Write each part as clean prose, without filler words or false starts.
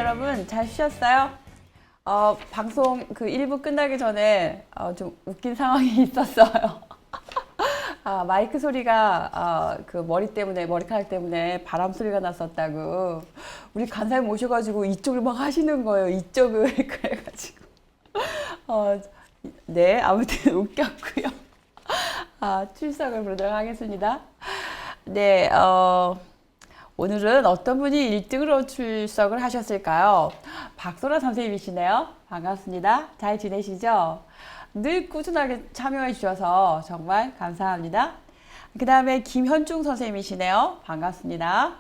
여러분 잘 쉬셨어요? 방송 그 1부 끝나기 전에 좀 웃긴 상황이 있었어요. 마이크 소리가 그 머리카락 때문에 바람 소리가 났었다고 우리 간사님 오셔가지고 이쪽을 막 하시는 거예요. 이쪽을 그래가지고 네, 아무튼 웃겼고요. 출석을 부르도록 하겠습니다. 네, 오늘은 어떤 분이 1등으로 출석을 하셨을까요? 박소라 선생님이시네요. 반갑습니다. 잘 지내시죠? 늘 꾸준하게 참여해 주셔서 정말 감사합니다. 그 다음에 김현중 선생님이시네요. 반갑습니다.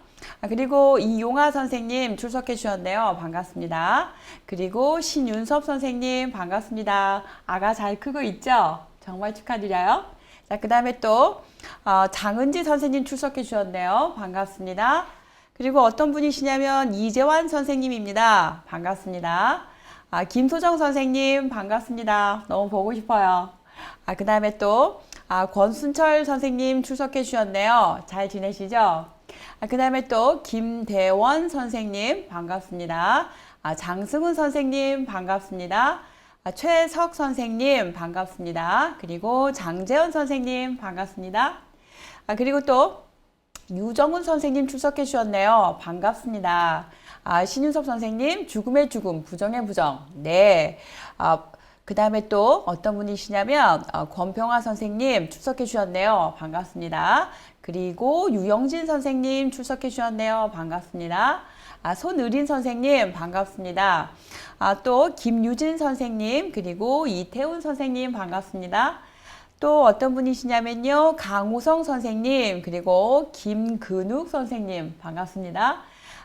그리고 이용아 선생님 출석해 주셨네요. 반갑습니다. 그리고 신윤섭 선생님 반갑습니다. 아가 잘 크고 있죠? 정말 축하드려요. 자, 그 다음에 또 장은지 선생님 출석해 주셨네요. 반갑습니다. 그리고 어떤 분이시냐면 이재환 선생님입니다. 반갑습니다. 김소정 선생님 반갑습니다. 너무 보고 싶어요. 그 다음에 또 권순철 선생님 출석해 주셨네요. 잘 지내시죠? 그 다음에 또 김대원 선생님 반갑습니다. 장승훈 선생님 반갑습니다. 최석 선생님 반갑습니다. 그리고 장재현 선생님 반갑습니다. 그리고 또 유정훈 선생님 출석해 주셨네요. 반갑습니다. 신윤섭 선생님 죽음의 죽음 부정의 부정. 네. 그 다음에 또 어떤 분이시냐면 권평화 선생님 출석해 주셨네요. 반갑습니다. 그리고 유영진 선생님 출석해 주셨네요. 반갑습니다. 손의린 선생님 반갑습니다. 또 김유진 선생님 그리고 이태훈 선생님 반갑습니다. 또 어떤 분이시냐면요. 강우성 선생님 그리고 김근욱 선생님 반갑습니다.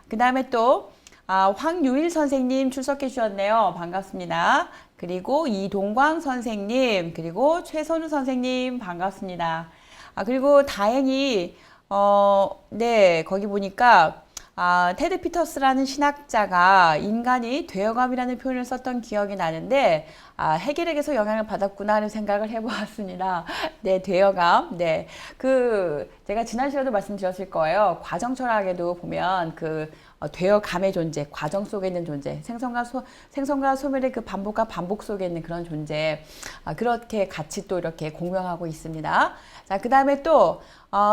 그 다음에 또 황유일 선생님 출석해 주셨네요. 반갑습니다. 그리고 이동광 선생님 그리고 최선우 선생님 반갑습니다. 그리고 다행히 네, 거기 보니까 테드 피터스라는 신학자가 인간이 되어감이라는 표현을 썼던 기억이 나는데 해결에게서 영향을 받았구나 하는 생각을 해보았습니다. 네, 되어감. 네, 제가 지난 시간에도 말씀드렸을 거예요. 과정 철학에도 보면 되어감의 존재, 과정 속에 있는 존재, 생성과 소멸의 그 반복과 반복 속에 있는 그런 존재, 그렇게 같이 또 이렇게 공명하고 있습니다. 자, 그 다음에 또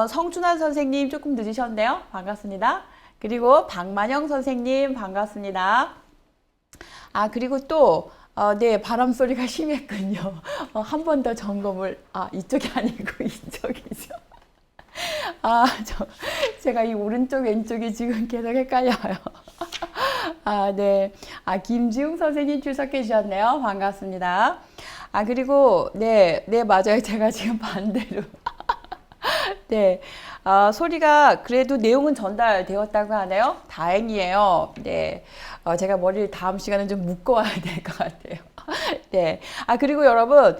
성춘환 선생님 조금 늦으셨네요. 반갑습니다. 그리고 박만영 선생님 반갑습니다. 그리고 또 네, 바람 소리가 심했군요. 한 번 더 점검을 이쪽이 아니고 이쪽이죠. 제가 이 오른쪽 왼쪽이 지금 계속 헷갈려요. 네. 김지웅 선생님 출석해 주셨네요. 반갑습니다. 그리고 네, 맞아요. 제가 지금 반대로 네. 소리가 그래도 내용은 전달되었다고 하네요. 다행이에요. 네. 제가 머리를 다음 시간에 좀 묶어와야 될 것 같아요. 네. 그리고 여러분,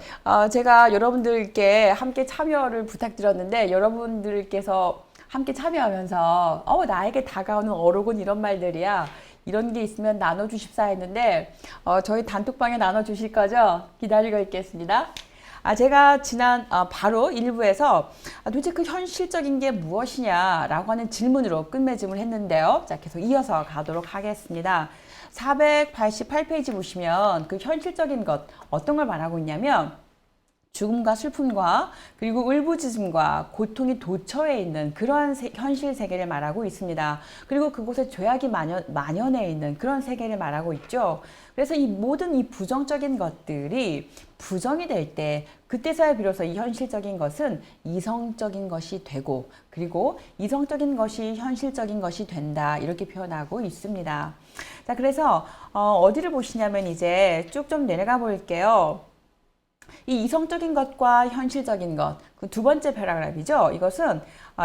제가 여러분들께 함께 참여를 부탁드렸는데, 여러분들께서 함께 참여하면서, 나에게 다가오는 어록은 이런 말들이야. 이런 게 있으면 나눠주십사 했는데, 저희 단톡방에 나눠주실 거죠? 기다리고 있겠습니다. 제가 지난 바로 1부에서 도대체 그 현실적인 게 무엇이냐라고 하는 질문으로 끝맺음을 했는데요. 자, 계속 이어서 가도록 하겠습니다. 488페이지 보시면 그 현실적인 것 어떤 걸 말하고 있냐면 죽음과 슬픔과 그리고 울부짖음과 고통이 도처에 있는 그러한 현실 세계를 말하고 있습니다. 그리고 그곳에 죄악이 만연해 있는 그런 세계를 말하고 있죠. 그래서 이 모든 이 부정적인 것들이 부정이 될 때 그때서야 비로소 이 현실적인 것은 이성적인 것이 되고 그리고 이성적인 것이 현실적인 것이 된다 이렇게 표현하고 있습니다. 자, 그래서 어디를 보시냐면 이제 쭉 좀 내려가 볼게요. 이 이성적인 것과 현실적인 것, 그 두 번째 패러그래프이죠. 이것은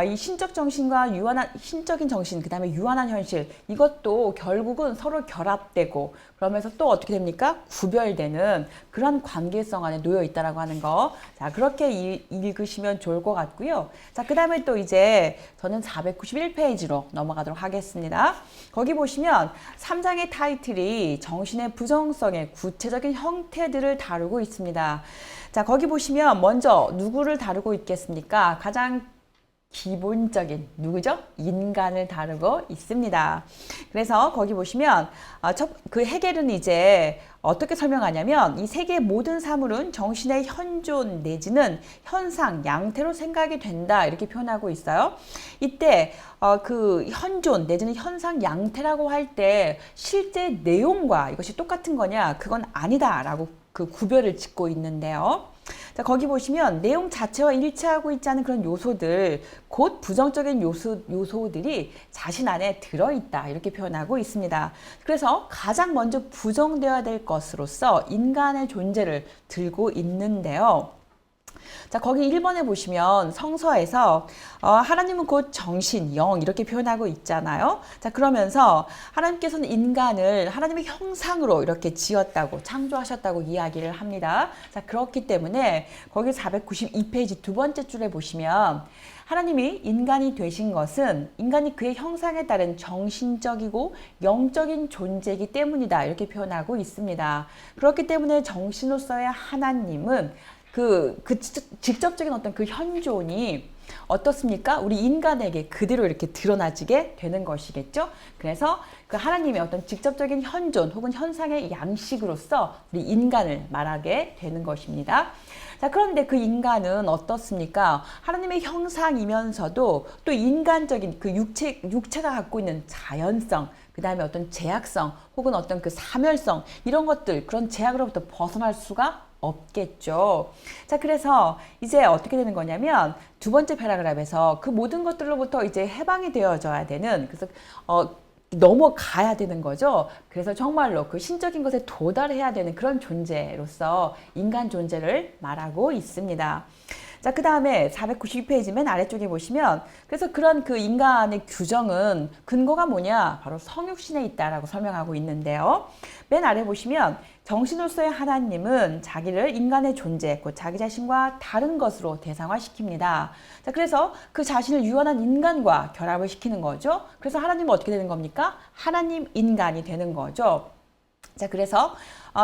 이 신적 정신과 신적인 정신, 그 다음에 유한한 현실, 이것도 결국은 서로 결합되고 그러면서 또 어떻게 됩니까? 구별되는 그런 관계성 안에 놓여 있다라고 하는 거. 자, 그렇게 읽으시면 좋을 것 같고요. 자, 그 다음에 또 이제 저는 491페이지로 넘어가도록 하겠습니다. 거기 보시면 3장의 타이틀이 정신의 부정성의 구체적인 형태들을 다루고 있습니다. 자, 거기 보시면 먼저 누구를 다루고 있겠습니까? 가장 기본적인 누구죠? 인간을 다루고 있습니다. 그래서 거기 보시면 그 해겔은 이제 어떻게 설명하냐면 이 세계의 모든 사물은 정신의 현존 내지는 현상, 양태로 생각이 된다 이렇게 표현하고 있어요. 이때 그 현존 내지는 현상, 양태라고 할 때 실제 내용과 이것이 똑같은 거냐? 그건 아니다라고 그 구별을 짓고 있는데요. 자, 거기 보시면 내용 자체와 일치하고 있지 않은 그런 요소들, 곧 부정적인 요소들이 자신 안에 들어있다 이렇게 표현하고 있습니다. 그래서 가장 먼저 부정되어야 될 것으로서 인간의 존재를 들고 있는데요. 자, 거기 1번에 보시면 성서에서 하나님은 곧 정신, 영 이렇게 표현하고 있잖아요. 자, 그러면서 하나님께서는 인간을 하나님의 형상으로 이렇게 지었다고 창조하셨다고 이야기를 합니다. 자, 그렇기 때문에 거기 492페이지 두 번째 줄에 보시면 하나님이 인간이 되신 것은 인간이 그의 형상에 따른 정신적이고 영적인 존재이기 때문이다 이렇게 표현하고 있습니다. 그렇기 때문에 정신으로서의 하나님은 그 직접적인 어떤 그 현존이 어떻습니까? 우리 인간에게 그대로 이렇게 드러나지게 되는 것이겠죠? 그래서 그 하나님의 어떤 직접적인 현존 혹은 현상의 양식으로서 우리 인간을 말하게 되는 것입니다. 자, 그런데 그 인간은 어떻습니까? 하나님의 형상이면서도 또 인간적인 그 육체가 갖고 있는 자연성, 그 다음에 어떤 제약성 혹은 어떤 그 사멸성 이런 것들 그런 제약으로부터 벗어날 수가 없겠죠. 자, 그래서 이제 어떻게 되는 거냐면 두 번째 패러그래프에서 그 모든 것들로부터 이제 해방이 되어져야 되는 그래서 넘어가야 되는 거죠. 그래서 정말로 그 신적인 것에 도달해야 되는 그런 존재로서 인간 존재를 말하고 있습니다. 자, 그 다음에 492페이지 맨 아래쪽에 보시면 그래서 그런 그 인간의 규정은 근거가 뭐냐? 바로 성육신에 있다라고 설명하고 있는데요. 맨 아래 보시면 정신으로서의 하나님은 자기를 인간의 존재, 곧 자기 자신과 다른 것으로 대상화시킵니다. 자, 그래서 그 자신을 유한한 인간과 결합을 시키는 거죠. 그래서 하나님은 어떻게 되는 겁니까? 하나님 인간이 되는 거죠. 자, 그래서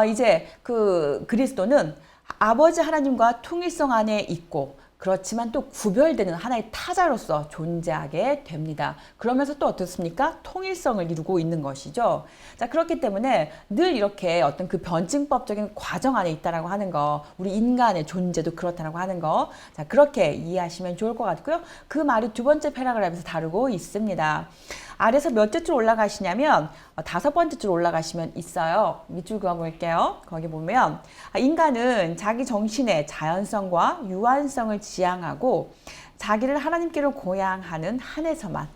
이제 그 그리스도는 아버지 하나님과 통일성 안에 있고 그렇지만 또 구별되는 하나의 타자로서 존재하게 됩니다. 그러면서 또 어떻습니까? 통일성을 이루고 있는 것이죠. 자, 그렇기 때문에 늘 이렇게 어떤 그 변증법적인 과정 안에 있다라고 하는 거, 우리 인간의 존재도 그렇다라고 하는 거, 자, 그렇게 이해하시면 좋을 것 같고요. 그 말이 두 번째 패러그래프에서 다루고 있습니다. 아래서 몇째 줄 올라가시냐면 다섯 번째 줄 올라가시면 있어요. 밑줄 그어볼게요. 거기 보면 인간은 자기 정신의 자연성과 유한성을 지향하고 자기를 하나님께로 고향하는 한에서만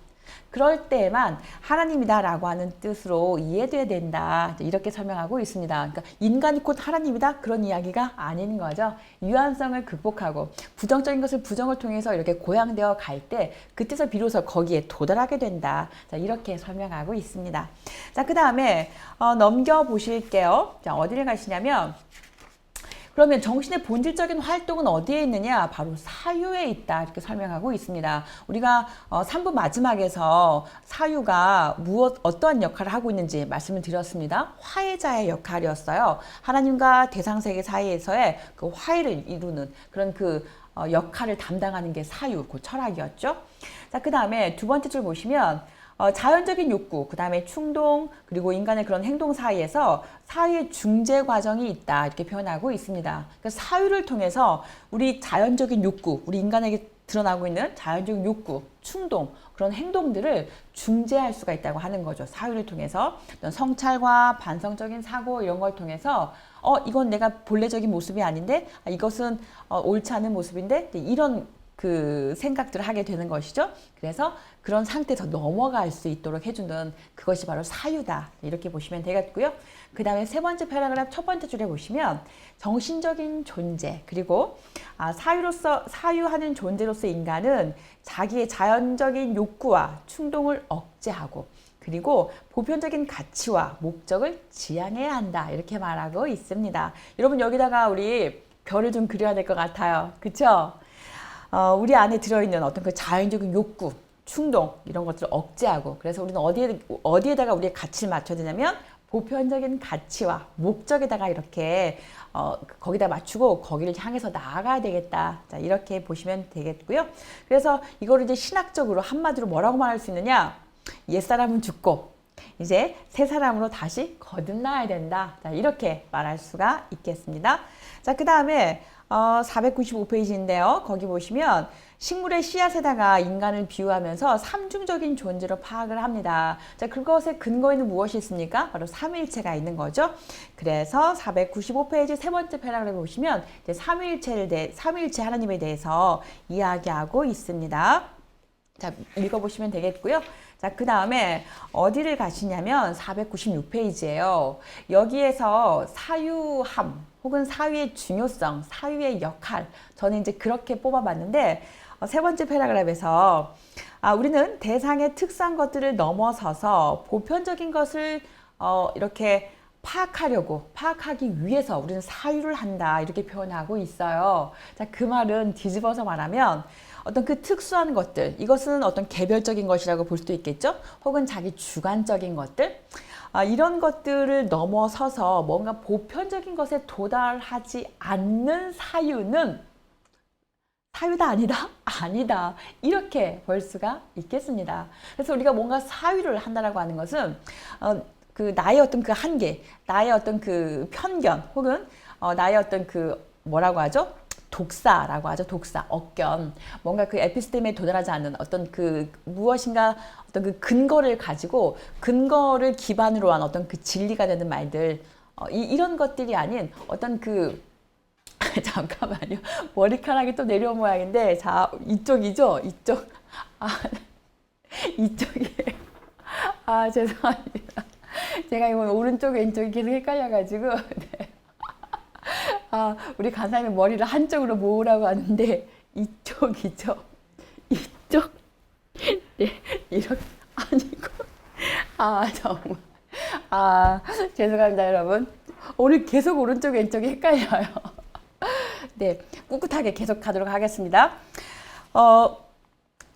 그럴 때에만 하나님이다 라고 하는 뜻으로 이해돼야 된다 이렇게 설명하고 있습니다. 그러니까 인간이 곧 하나님이다 그런 이야기가 아닌 거죠. 유한성을 극복하고 부정적인 것을 부정을 통해서 이렇게 고양되어 갈 때 그때서 비로소 거기에 도달하게 된다. 자, 이렇게 설명하고 있습니다. 자, 그 다음에 넘겨 보실게요. 자, 어디를 가시냐면 그러면 정신의 본질적인 활동은 어디에 있느냐? 바로 사유에 있다. 이렇게 설명하고 있습니다. 우리가 3부 마지막에서 사유가 어떠한 역할을 하고 있는지 말씀을 드렸습니다. 화해자의 역할이었어요. 하나님과 대상세계 사이에서의 그 화해를 이루는 그런 그 역할을 담당하는 게 사유, 그 철학이었죠. 자, 그 다음에 두 번째 줄 보시면 자연적인 욕구, 그 다음에 충동, 그리고 인간의 그런 행동 사이에서 사유의 중재 과정이 있다. 이렇게 표현하고 있습니다. 그래서 사유를 통해서 우리 자연적인 욕구, 우리 인간에게 드러나고 있는 자연적인 욕구, 충동, 그런 행동들을 중재할 수가 있다고 하는 거죠. 사유를 통해서 어떤 성찰과 반성적인 사고 이런 걸 통해서 이건 내가 본래적인 모습이 아닌데 이것은 옳지 않은 모습인데 이런 그 생각들을 하게 되는 것이죠. 그래서 그런 상태에서 넘어갈 수 있도록 해주는 그것이 바로 사유다. 이렇게 보시면 되겠고요. 그 다음에 세 번째 패러그래프 첫 번째 줄에 보시면 정신적인 존재 그리고 사유하는 존재로서 인간은 자기의 자연적인 욕구와 충동을 억제하고 그리고 보편적인 가치와 목적을 지향해야 한다. 이렇게 말하고 있습니다. 여러분 여기다가 우리 별을 좀 그려야 될 것 같아요. 그쵸? 우리 안에 들어있는 어떤 그 자연적인 욕구, 충동 이런 것들을 억제하고 그래서 우리는 어디에다가 우리의 가치를 맞춰야 되냐면 보편적인 가치와 목적에다가 이렇게 거기다 맞추고 거기를 향해서 나아가야 되겠다. 자, 이렇게 보시면 되겠고요. 그래서 이거를 이제 신학적으로 한마디로 뭐라고 말할 수 있느냐? 옛사람은 죽고 이제 새 사람으로 다시 거듭나야 된다. 자, 이렇게 말할 수가 있겠습니다. 자, 그 다음에 495페이지인데요. 거기 보시면 식물의 씨앗에다가 인간을 비유하면서 삼중적인 존재로 파악을 합니다. 자, 그것의 근거에는 무엇이 있습니까? 바로 삼위일체가 있는 거죠. 그래서 495페이지 세 번째 패러그래프 보시면 이제 삼위일체 하나님에 대해서 이야기하고 있습니다. 자, 읽어보시면 되겠고요. 자, 그 다음에 어디를 가시냐면 496페이지예요. 여기에서 사유함 혹은 사유의 중요성, 사유의 역할, 저는 이제 그렇게 뽑아봤는데 세 번째 패러그래프에서 우리는 대상의 특수한 것들을 넘어서서 보편적인 것을 이렇게 파악하기 위해서 우리는 사유를 한다 이렇게 표현하고 있어요. 자, 그 말은 뒤집어서 말하면 어떤 그 특수한 것들, 이것은 어떤 개별적인 것이라고 볼 수도 있겠죠. 혹은 자기 주관적인 것들, 이런 것들을 넘어서서 뭔가 보편적인 것에 도달하지 않는 사유는 사유다 아니다? 아니다. 이렇게 볼 수가 있겠습니다. 그래서 우리가 뭔가 사유를 한다라고 하는 것은 그 나의 어떤 그 한계, 나의 어떤 그 편견, 혹은 나의 어떤 그 뭐라고 하죠? 독사라고 하죠. 독사, 억견. 뭔가 그 에피스템에 도달하지 않는 어떤 그 무엇인가 어떤 그 근거를 가지고 근거를 기반으로 한 어떤 그 진리가 되는 말들, 이런 것들이 아닌 어떤 그 잠깐만요. 머리카락이 또 내려온 모양인데, 자, 이쪽이죠? 이쪽. 이쪽이에요. 죄송합니다. 제가 이건 오른쪽, 왼쪽이 계속 헷갈려가지고, 네. 우리 간사님이 머리를 한쪽으로 모으라고 하는데, 이쪽이죠? 이쪽? 네, 이렇게, 아니고. 정말. 죄송합니다, 여러분. 오늘 계속 오른쪽, 왼쪽이 헷갈려요. 네, 꿋꿋하게 계속 가도록 하겠습니다.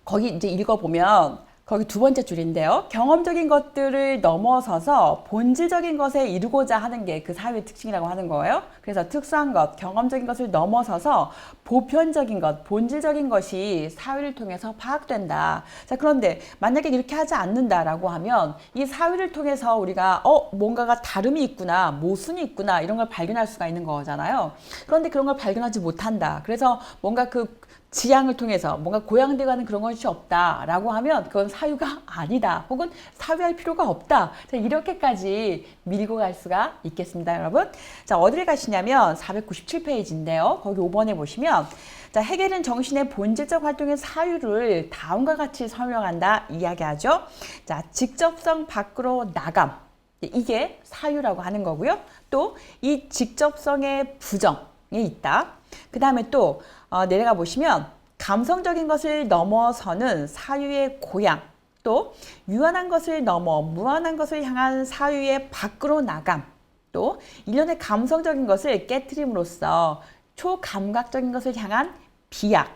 거기 이제 읽어보면 거기 두 번째 줄인데요. 경험적인 것들을 넘어서서 본질적인 것에 이루고자 하는 게 그 사유의 특징이라고 하는 거예요. 그래서 특수한 것, 경험적인 것을 넘어서서 보편적인 것, 본질적인 것이 사유를 통해서 파악된다. 자, 그런데 만약에 이렇게 하지 않는다라고 하면 이 사유를 통해서 우리가 뭔가가 다름이 있구나, 모순이 있구나 이런 걸 발견할 수가 있는 거잖아요. 그런데 그런 걸 발견하지 못한다. 그래서 뭔가 그 지향을 통해서 뭔가 고양돼 가는 그런 것이 없다라고 하면 그건 사유가 아니다. 혹은 사유할 필요가 없다. 자, 이렇게까지 밀고 갈 수가 있겠습니다, 여러분. 자, 어디를 가시냐면 497페이지인데요. 거기 5번에 보시면 자, 헤겔은 정신의 본질적 활동의 사유를 다음과 같이 설명한다 이야기하죠. 자, 직접성 밖으로 나감. 이게 사유라고 하는 거고요. 또 이 직접성의 부정이 있다. 그 다음에 또 내려가 보시면 감성적인 것을 넘어서는 사유의 고양, 또 유한한 것을 넘어 무한한 것을 향한 사유의 밖으로 나감, 또 일련의 감성적인 것을 깨트림으로써 초감각적인 것을 향한 비약,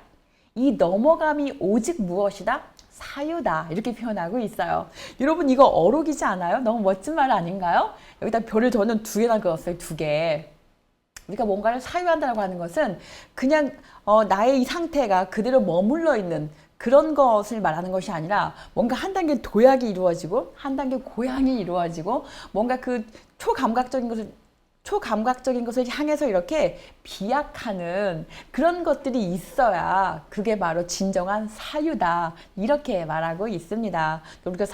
이 넘어감이 오직 무엇이다? 사유다. 이렇게 표현하고 있어요. 여러분 이거 어록이지 않아요? 너무 멋진 말 아닌가요? 여기다 별을 저는 2개나 그었어요. 2개. 우리가 뭔가를 사유한다고 하는 것은 그냥 나의 이 상태가 그대로 머물러 있는 그런 것을 말하는 것이 아니라 뭔가 한 단계 도약이 이루어지고 한 단계 고양이 이루어지고 뭔가 그 초감각적인 것을 향해서 이렇게 비약하는 그런 것들이 있어야 그게 바로 진정한 사유다. 이렇게 말하고 있습니다. 우리가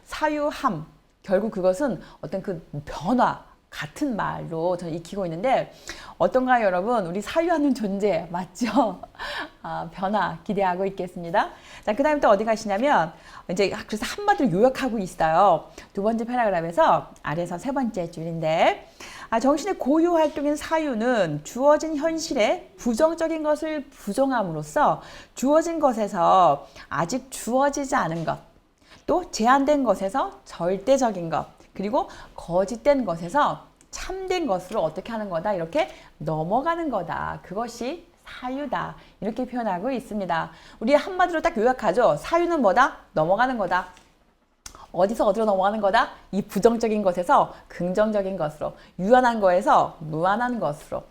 사유함, 결국 그것은 어떤 그 변화, 같은 말로 저는 익히고 있는데 어떤가요, 여러분? 우리 사유하는 존재 맞죠? 변화 기대하고 있겠습니다. 자, 그 다음에 또 어디 가시냐면 이제 그래서 한마디로 요약하고 있어요. 두 번째 패러그래프에서 아래에서 세 번째 줄인데 정신의 고유 활동인 사유는 주어진 현실에 부정적인 것을 부정함으로써 주어진 것에서 아직 주어지지 않은 것, 또 제한된 것에서 절대적인 것, 그리고 거짓된 것에서 참된 것으로 어떻게 하는 거다? 이렇게 넘어가는 거다. 그것이 사유다. 이렇게 표현하고 있습니다. 우리 한마디로 딱 요약하죠. 사유는 뭐다? 넘어가는 거다. 어디서 어디로 넘어가는 거다? 이 부정적인 것에서 긍정적인 것으로, 유한한 거에서 무한한 것으로.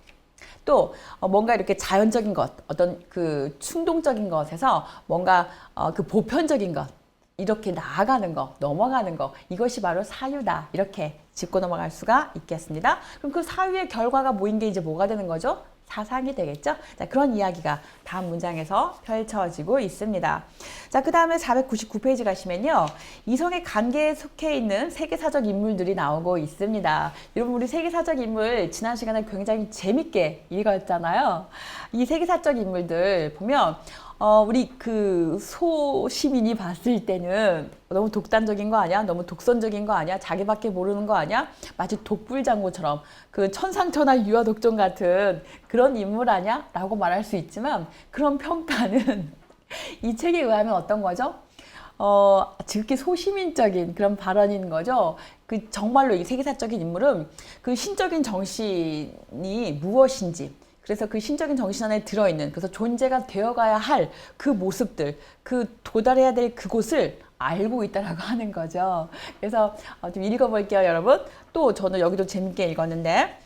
또 뭔가 이렇게 자연적인 것, 어떤 그 충동적인 것에서 뭔가 그 보편적인 것, 이렇게 나아가는 거, 넘어가는 거, 이것이 바로 사유다. 이렇게 짚고 넘어갈 수가 있겠습니다. 그럼 그 사유의 결과가 모인 게 이제 뭐가 되는 거죠? 사상이 되겠죠? 자, 그런 이야기가 다음 문장에서 펼쳐지고 있습니다. 자, 그 다음에 499페이지 가시면요. 이성의 관계에 속해 있는 세계사적 인물들이 나오고 있습니다. 여러분, 우리 세계사적 인물 지난 시간에 굉장히 재밌게 읽었잖아요. 이 세계사적 인물들 보면 우리 그 소시민이 봤을 때는 너무 독단적인 거 아니야? 너무 독선적인 거 아니야? 자기밖에 모르는 거 아니야? 마치 독불장군처럼 그 천상천하 유아독존 같은 그런 인물 아니야? 라고 말할 수 있지만 그런 평가는 이 책에 의하면 어떤 거죠? 지극히 소시민적인 그런 발언인 거죠. 그 정말로 이 세계사적인 인물은 그 신적인 정신이 무엇인지, 그래서 그 신적인 정신 안에 들어있는, 그래서 존재가 되어가야 할 그 모습들, 그 도달해야 될 그곳을 알고 있다라고 하는 거죠. 그래서 좀 읽어볼게요, 여러분. 또 저는 여기도 재밌게 읽었는데,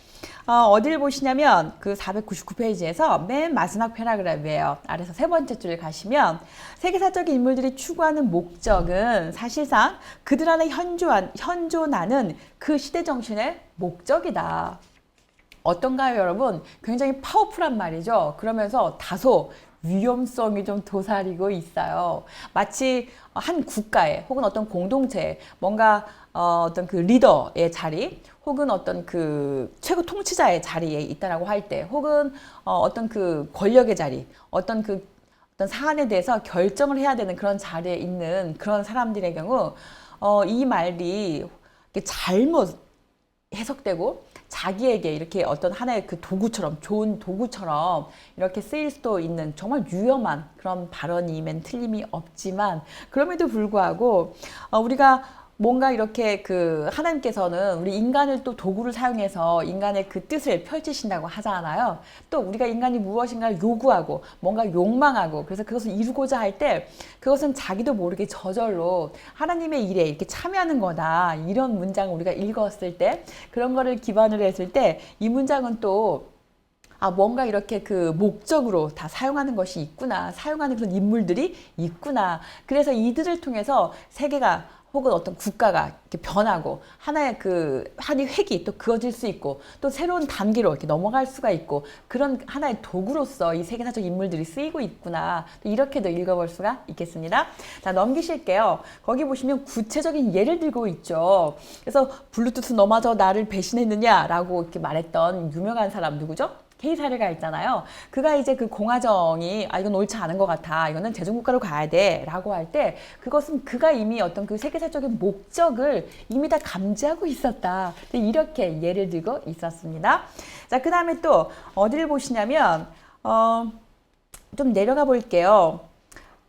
어디를 보시냐면 그 499페이지에서 맨 마지막 패러그래프예요. 아래서 세 번째 줄을 가시면 세계사적인 인물들이 추구하는 목적은 사실상 그들 안에 현존하는 그 시대 정신의 목적이다. 어떤가요, 여러분? 굉장히 파워풀한 말이죠. 그러면서 다소 위험성이 좀 도사리고 있어요. 마치 한 국가에 혹은 어떤 공동체에 뭔가 어떤 그 리더의 자리 혹은 어떤 그 최고 통치자의 자리에 있다라고 할 때, 혹은 어떤 그 권력의 자리, 어떤 사안에 대해서 결정을 해야 되는 그런 자리에 있는 그런 사람들의 경우 이 말이 잘못 해석되고 자기에게 이렇게 어떤 하나의 그 도구처럼, 좋은 도구처럼 이렇게 쓰일 수도 있는 정말 위험한 그런 발언이면 틀림이 없지만, 그럼에도 불구하고 우리가 뭔가 이렇게 그 하나님께서는 우리 인간을 또 도구를 사용해서 인간의 그 뜻을 펼치신다고 하잖아요. 또 우리가 인간이 무엇인가를 요구하고 뭔가 욕망하고, 그래서 그것을 이루고자 할 때 그것은 자기도 모르게 저절로 하나님의 일에 이렇게 참여하는 거다. 이런 문장을 우리가 읽었을 때, 그런 거를 기반으로 했을 때 이 문장은 또 뭔가 이렇게 그 목적으로 다 사용하는 것이 있구나. 사용하는 그런 인물들이 있구나. 그래서 이들을 통해서 세계가 혹은 어떤 국가가 이렇게 변하고 하나의 한 획이 또 그어질 수 있고 또 새로운 단계로 이렇게 넘어갈 수가 있고, 그런 하나의 도구로서 이 세계사적 인물들이 쓰이고 있구나. 또 이렇게도 읽어볼 수가 있겠습니다. 자, 넘기실게요. 거기 보시면 구체적인 예를 들고 있죠. 그래서 블루투스 너마저 나를 배신했느냐라고 이렇게 말했던 유명한 사람 누구죠? 케이사르가 있잖아요. 그가 이제 그 공화정이 이건 옳지 않은 것 같아, 이거는 제정국가로 가야 돼 라고 할 때, 그것은 그가 이미 어떤 그 세계사적인 목적을 이미 다 감지하고 있었다. 이렇게 예를 들고 있었습니다. 자, 그 다음에 또 어디를 보시냐면 좀 내려가 볼게요.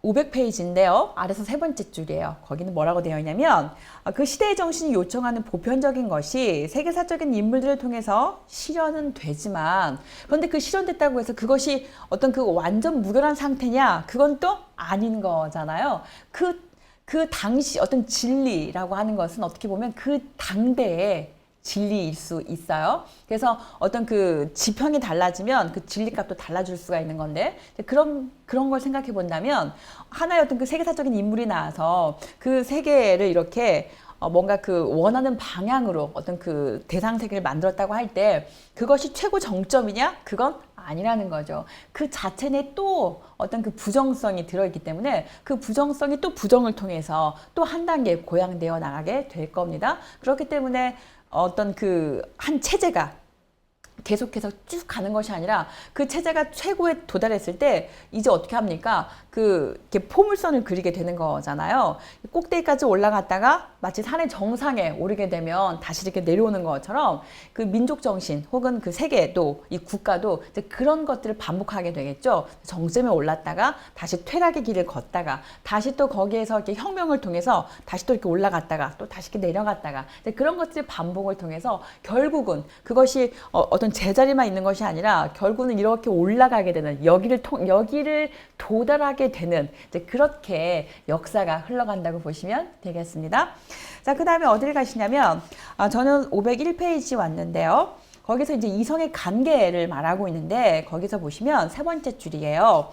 500페이지인데요. 아래서 세 번째 줄이에요. 거기는 뭐라고 되어 있냐면 그 시대의 정신이 요청하는 보편적인 것이 세계사적인 인물들을 통해서 실현은 되지만, 그런데 그 실현됐다고 해서 그것이 어떤 그 완전 무결한 상태냐? 그건 또 아닌 거잖아요. 그 당시 어떤 진리라고 하는 것은 어떻게 보면 그 당대에 진리일 수 있어요. 그래서 어떤 그 지평이 달라지면 그 진리값도 달라질 수가 있는 건데, 그런 걸 생각해 본다면 하나의 어떤 그 세계사적인 인물이 나와서 그 세계를 이렇게 뭔가 그 원하는 방향으로 어떤 그 대상 세계를 만들었다고 할 때 그것이 최고 정점이냐? 그건 아니라는 거죠. 그 자체 내에 또 어떤 그 부정성이 들어있기 때문에 그 부정성이 또 부정을 통해서 또 한 단계 고양되어 나가게 될 겁니다. 그렇기 때문에 어떤 그 한 체제가 계속해서 쭉 가는 것이 아니라 그 체제가 최고에 도달했을 때 이제 어떻게 합니까? 이렇게 포물선을 그리게 되는 거잖아요. 꼭대기까지 올라갔다가 마치 산의 정상에 오르게 되면 다시 이렇게 내려오는 것처럼 그 민족 정신 혹은 그 세계도 이 국가도 이제 그런 것들을 반복하게 되겠죠. 정점에 올랐다가 다시 퇴락의 길을 걷다가 다시 또 거기에서 이렇게 혁명을 통해서 다시 또 이렇게 올라갔다가 또 다시 이렇게 내려갔다가 그런 것들의 반복을 통해서 결국은 그것이 어떤 어떤 제자리만 있는 것이 아니라 결국은 이렇게 올라가게 되는 여기를 도달하게 되는 이제 그렇게 역사가 흘러간다고 보시면 되겠습니다. 자, 그 다음에 어디를 가시냐면 저는 501페이지 왔는데요. 거기서 이제 이성의 관계를 말하고 있는데 거기서 보시면 세 번째 줄이에요.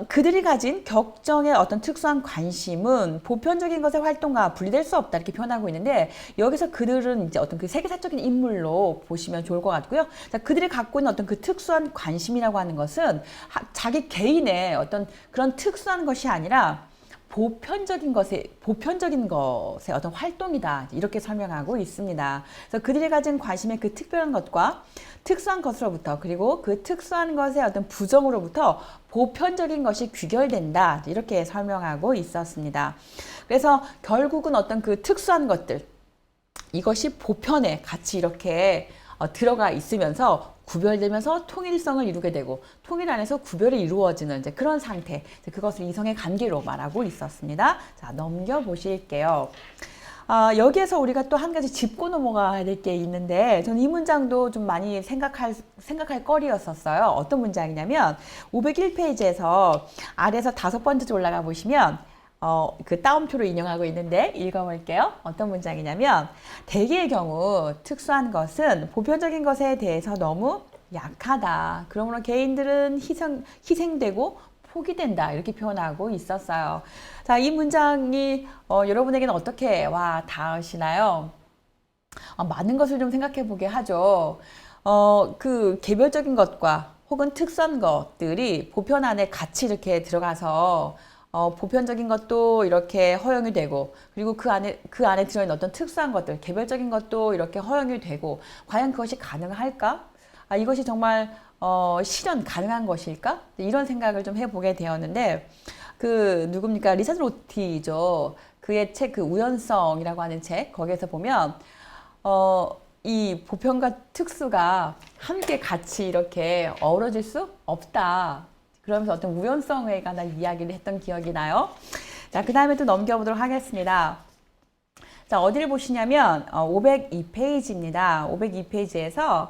그들이 가진 격정의 어떤 특수한 관심은 보편적인 것의 활동과 분리될 수 없다 이렇게 표현하고 있는데 여기서 그들은 이제 어떤 그 세계사적인 인물로 보시면 좋을 것 같고요. 자, 그들이 갖고 있는 어떤 그 특수한 관심이라고 하는 것은 자기 개인의 어떤 그런 특수한 것이 아니라 보편적인 것의 어떤 활동이다 이렇게 설명하고 있습니다. 그래서 그들이 가진 관심의 그 특별한 것과 특수한 것으로부터 그리고 그 특수한 것의 어떤 부정으로부터 보편적인 것이 귀결된다 이렇게 설명하고 있었습니다. 그래서 결국은 어떤 그 특수한 것들 이것이 보편에 같이 이렇게 들어가 있으면서 구별되면서 통일성을 이루게 되고 통일 안에서 구별이 이루어지는 이제 그런 상태 그것을 이성의 관계로 말하고 있었습니다. 자, 넘겨보실게요. 여기에서 우리가 또 한 가지 짚고 넘어가야 될 게 있는데 저는 이 문장도 좀 많이 생각할 거리였었어요. 어떤 문장이냐면 501페이지에서 아래에서 5번째 줄 올라가 보시면 그 따옴표로 인용하고 있는데 읽어볼게요. 어떤 문장이냐면 대개의 경우 특수한 것은 보편적인 것에 대해서 너무 약하다. 그러므로 개인들은 희생되고 포기된다. 이렇게 표현하고 있었어요. 자, 이 문장이 여러분에게는 어떻게 와 닿으시나요? 많은 것을 좀 생각해 보게 하죠. 그 개별적인 것과 혹은 특수한 것들이 보편 안에 같이 이렇게 들어가서 보편적인 것도 이렇게 허용이 되고 그리고 그 안에 들어있는 어떤 특수한 것들 개별적인 것도 이렇게 허용이 되고 과연 그것이 가능할까? 이것이 정말 실현 가능한 것일까? 이런 생각을 좀 해보게 되었는데 그 누굽니까? 리차드 로티죠. 그의 책 그 우연성이라고 하는 책 거기에서 보면 이 보편과 특수가 함께 같이 이렇게 어우러질 수 없다. 그러면서 어떤 우연성에 관한 이야기를 했던 기억이 나요. 자, 그 다음에 또 넘겨보도록 하겠습니다. 자, 어디를 보시냐면 502페이지입니다. 502페이지에서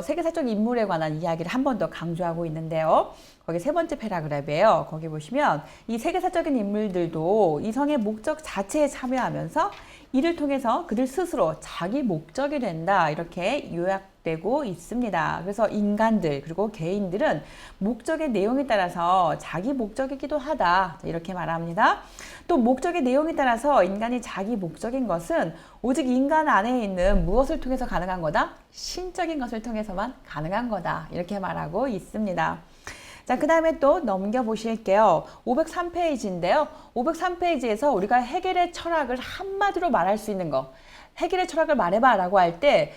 세계사적 인물에 관한 이야기를 한 번 더 강조하고 있는데요. 거기 세 번째 패러그래프예요. 거기 보시면 이 세계사적인 인물들도 이성의 목적 자체에 참여하면서 이를 통해서 그들 스스로 자기 목적이 된다. 이렇게 요약되고 있습니다. 그래서 인간들 그리고 개인들은 목적의 내용에 따라서 자기 목적이기도 하다. 이렇게 말합니다. 또 목적의 내용에 따라서 인간이 자기 목적인 것은 오직 인간 안에 있는 무엇을 통해서 가능한 거다? 신적인 것을 통해서만 가능한 거다. 이렇게 말하고 있습니다. 자, 그 다음에 또 넘겨보실게요. 503페이지인데요. 503페이지에서 우리가 해겔의 철학을 한마디로 말할 수 있는 거. 해겔의 철학을 말해봐 라고 할 때,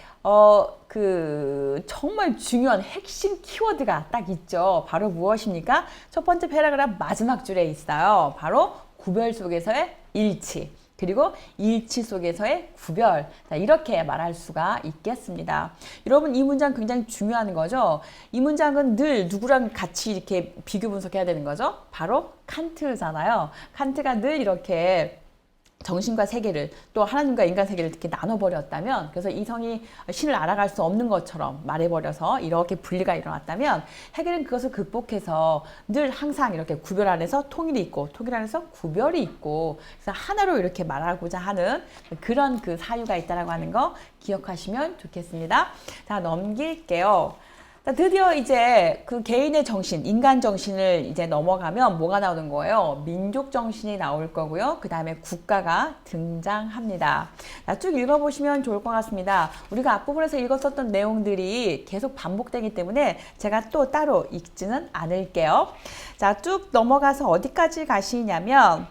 정말 중요한 핵심 키워드가 딱 있죠. 바로 무엇입니까? 첫 번째 패러그래프 마지막 줄에 있어요. 바로 구별 속에서의 일치. 그리고 일치 속에서의 구별. 자, 이렇게 말할 수가 있겠습니다. 여러분, 이 문장 굉장히 중요한 거죠. 이 문장은 늘 누구랑 같이 이렇게 비교 분석해야 되는 거죠. 바로 칸트잖아요. 칸트가 늘 이렇게 정신과 세계를 또 하나님과 인간 세계를 이렇게 나눠버렸다면 그래서 이성이 신을 알아갈 수 없는 것처럼 말해버려서 이렇게 분리가 일어났다면 해겔은 그것을 극복해서 늘 항상 이렇게 구별 안에서 통일이 있고 통일 안에서 구별이 있고 그래서 하나로 이렇게 말하고자 하는 그런 그 사유가 있다라고 하는 거 기억하시면 좋겠습니다. 자, 넘길게요. 드디어 이제 그 개인의 정신, 인간 정신을 이제 넘어가면 뭐가 나오는 거예요? 민족 정신이 나올 거고요. 그 다음에 국가가 등장합니다. 자, 쭉 읽어보시면 좋을 것 같습니다. 우리가 앞부분에서 읽었었던 내용들이 계속 반복되기 때문에 제가 또 따로 읽지는 않을게요. 자, 쭉 넘어가서 어디까지 가시냐면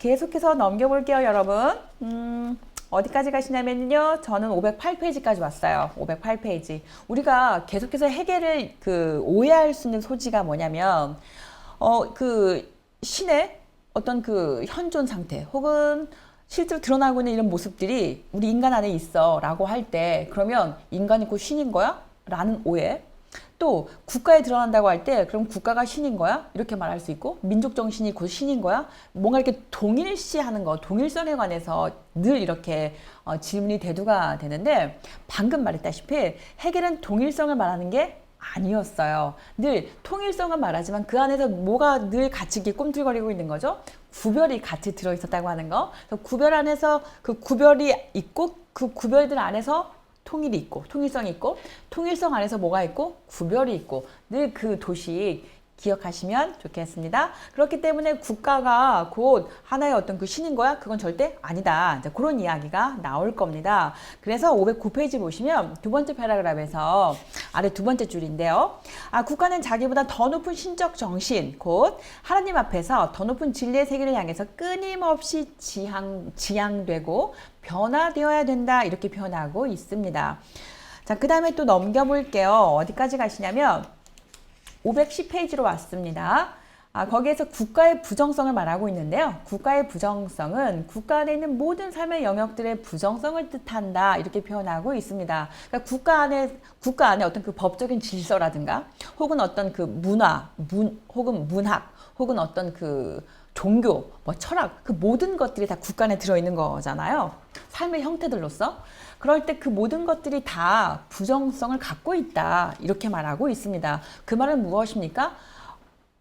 계속해서 넘겨볼게요, 여러분. 어디까지 가시냐면요. 저는 508페이지까지 왔어요. 508페이지. 우리가 계속해서 해겔을 오해할 수 있는 소지가 뭐냐면, 신의 어떤 현존 상태, 혹은 실제로 드러나고 있는 이런 모습들이 우리 인간 안에 있어 라고 할 때, 그러면 인간이 곧 신인 거야? 라는 오해. 또 국가에 들어간다고 할 때 그럼 국가가 신인 거야? 이렇게 말할 수 있고 민족 정신이 곧 신인 거야? 뭔가 이렇게 동일시하는 거, 동일성에 관해서 늘 이렇게 질문이 대두가 되는데 방금 말했다시피 해겔은 동일성을 말하는 게 아니었어요. 늘 통일성은 말하지만 그 안에서 뭐가 늘 같이 이렇게 꿈틀거리고 있는 거죠? 구별이 같이 들어있었다고 하는 거. 그래서 구별 안에서 그 구별이 있고 그 구별들 안에서 통일이 있고 통일성이 있고 통일성 안에서 뭐가 있고 구별이 있고 늘 그 도식 기억하시면 좋겠습니다. 그렇기 때문에 국가가 곧 하나의 어떤 그 신인 거야? 그건 절대 아니다. 이제 그런 이야기가 나올 겁니다. 그래서 509페이지 보시면 두 번째 패러그래프에서 아래 두 번째 줄인데요. 국가는 자기보다 더 높은 신적 정신, 곧 하나님 앞에서 더 높은 진리의 세계를 향해서 끊임없이 지향되고 변화되어야 된다. 이렇게 표현하고 있습니다. 자, 그 다음에 또 넘겨볼게요. 어디까지 가시냐면 510페이지로 왔습니다. 거기에서 국가의 부정성을 말하고 있는데요. 국가의 부정성은 국가 안에 있는 모든 삶의 영역들의 부정성을 뜻한다. 이렇게 표현하고 있습니다. 그러니까 국가 안에 어떤 그 법적인 질서라든가 혹은 어떤 그 문화, 혹은 문학, 혹은 어떤 그 종교, 뭐 철학, 그 모든 것들이 다 국가 안에 들어있는 거잖아요. 삶의 형태들로서. 그럴 때 그 모든 것들이 다 부정성을 갖고 있다. 이렇게 말하고 있습니다. 그 말은 무엇입니까?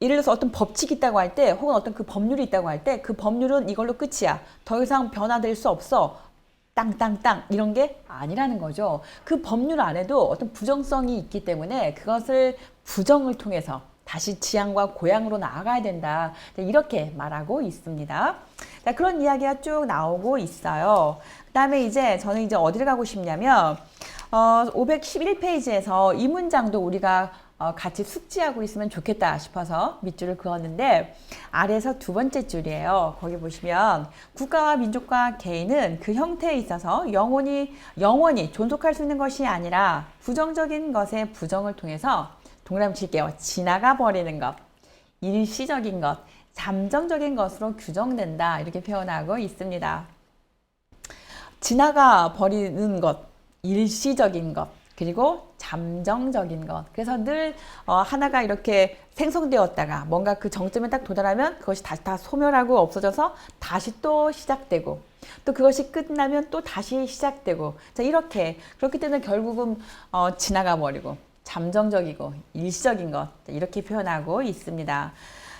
예를 들어서 어떤 법칙이 있다고 할 때 혹은 어떤 그 법률이 있다고 할 때 그 법률은 이걸로 끝이야. 더 이상 변화될 수 없어. 땅땅땅 이런 게 아니라는 거죠. 그 법률 안에도 어떤 부정성이 있기 때문에 그것을 부정을 통해서 다시 지향과 고향으로 나아가야 된다. 이렇게 말하고 있습니다. 자, 그런 이야기가 쭉 나오고 있어요. 그 다음에 이제 저는 이제 어디를 가고 싶냐면 511페이지에서 이 문장도 우리가 같이 숙지하고 있으면 좋겠다 싶어서 밑줄을 그었는데 아래에서 두 번째 줄이에요. 거기 보시면 국가와 민족과 개인은 그 형태에 있어서 영원히 존속할 수 있는 것이 아니라 부정적인 것의 부정을 통해서 동그라미 칠게요. 지나가 버리는 것, 일시적인 것, 잠정적인 것으로 규정된다. 이렇게 표현하고 있습니다. 지나가 버리는 것, 일시적인 것, 그리고 잠정적인 것. 그래서 늘 하나가 이렇게 생성되었다가 뭔가 그 정점에 딱 도달하면 그것이 다시 다 소멸하고 없어져서 다시 또 시작되고 또 그것이 끝나면 또 다시 시작되고 자, 이렇게 그렇기 때문에 결국은 지나가 버리고 잠정적이고 일시적인 것 이렇게 표현하고 있습니다.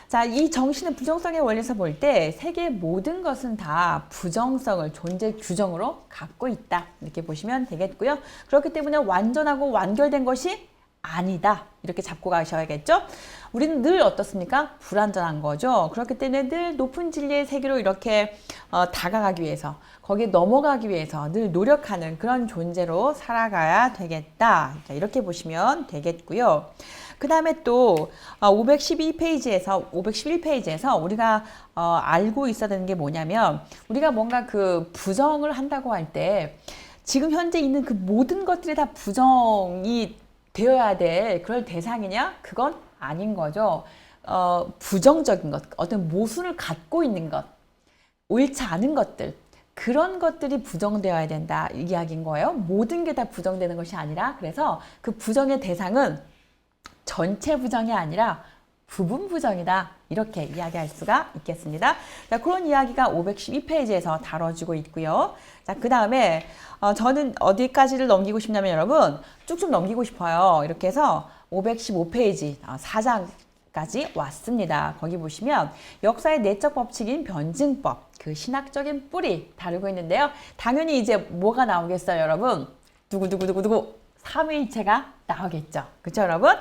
자, 이 정신의 부정성의 원리에서 볼 때 세계의 모든 것은 다 부정성을 존재 규정으로 갖고 있다. 이렇게 보시면 되겠고요. 그렇기 때문에 완전하고 완결된 것이 아니다. 이렇게 잡고 가셔야겠죠? 우리는 늘 어떻습니까? 불완전한 거죠. 그렇기 때문에 늘 높은 진리의 세계로 이렇게 다가가기 위해서 거기에 넘어가기 위해서 늘 노력하는 그런 존재로 살아가야 되겠다. 자, 이렇게 보시면 되겠고요. 그 다음에 또 511페이지에서 우리가 알고 있어야 되는 게 뭐냐면 우리가 뭔가 그 부정을 한다고 할 때 지금 현재 있는 그 모든 것들이 다 부정이 되어야 될 그럴 대상이냐? 그건 아닌 거죠. 부정적인 것, 어떤 모순을 갖고 있는 것, 옳지 않은 것들 그런 것들이 부정되어야 된다 이 이야기인 거예요. 모든 게 다 부정되는 것이 아니라 그래서 그 부정의 대상은 전체 부정이 아니라 부분 부정이다. 이렇게 이야기할 수가 있겠습니다. 자, 그런 이야기가 512페이지에서 다뤄지고 있고요. 자, 그 다음에 저는 어디까지를 넘기고 싶냐면 여러분 쭉쭉 넘기고 싶어요. 이렇게 해서 515페이지 4장까지 왔습니다. 거기 보시면 역사의 내적 법칙인 변증법, 그 신학적인 뿌리 다루고 있는데요. 당연히 이제 뭐가 나오겠어요, 여러분? 두구두구두구두구 삼위일체가 나오겠죠. 그렇죠, 여러분?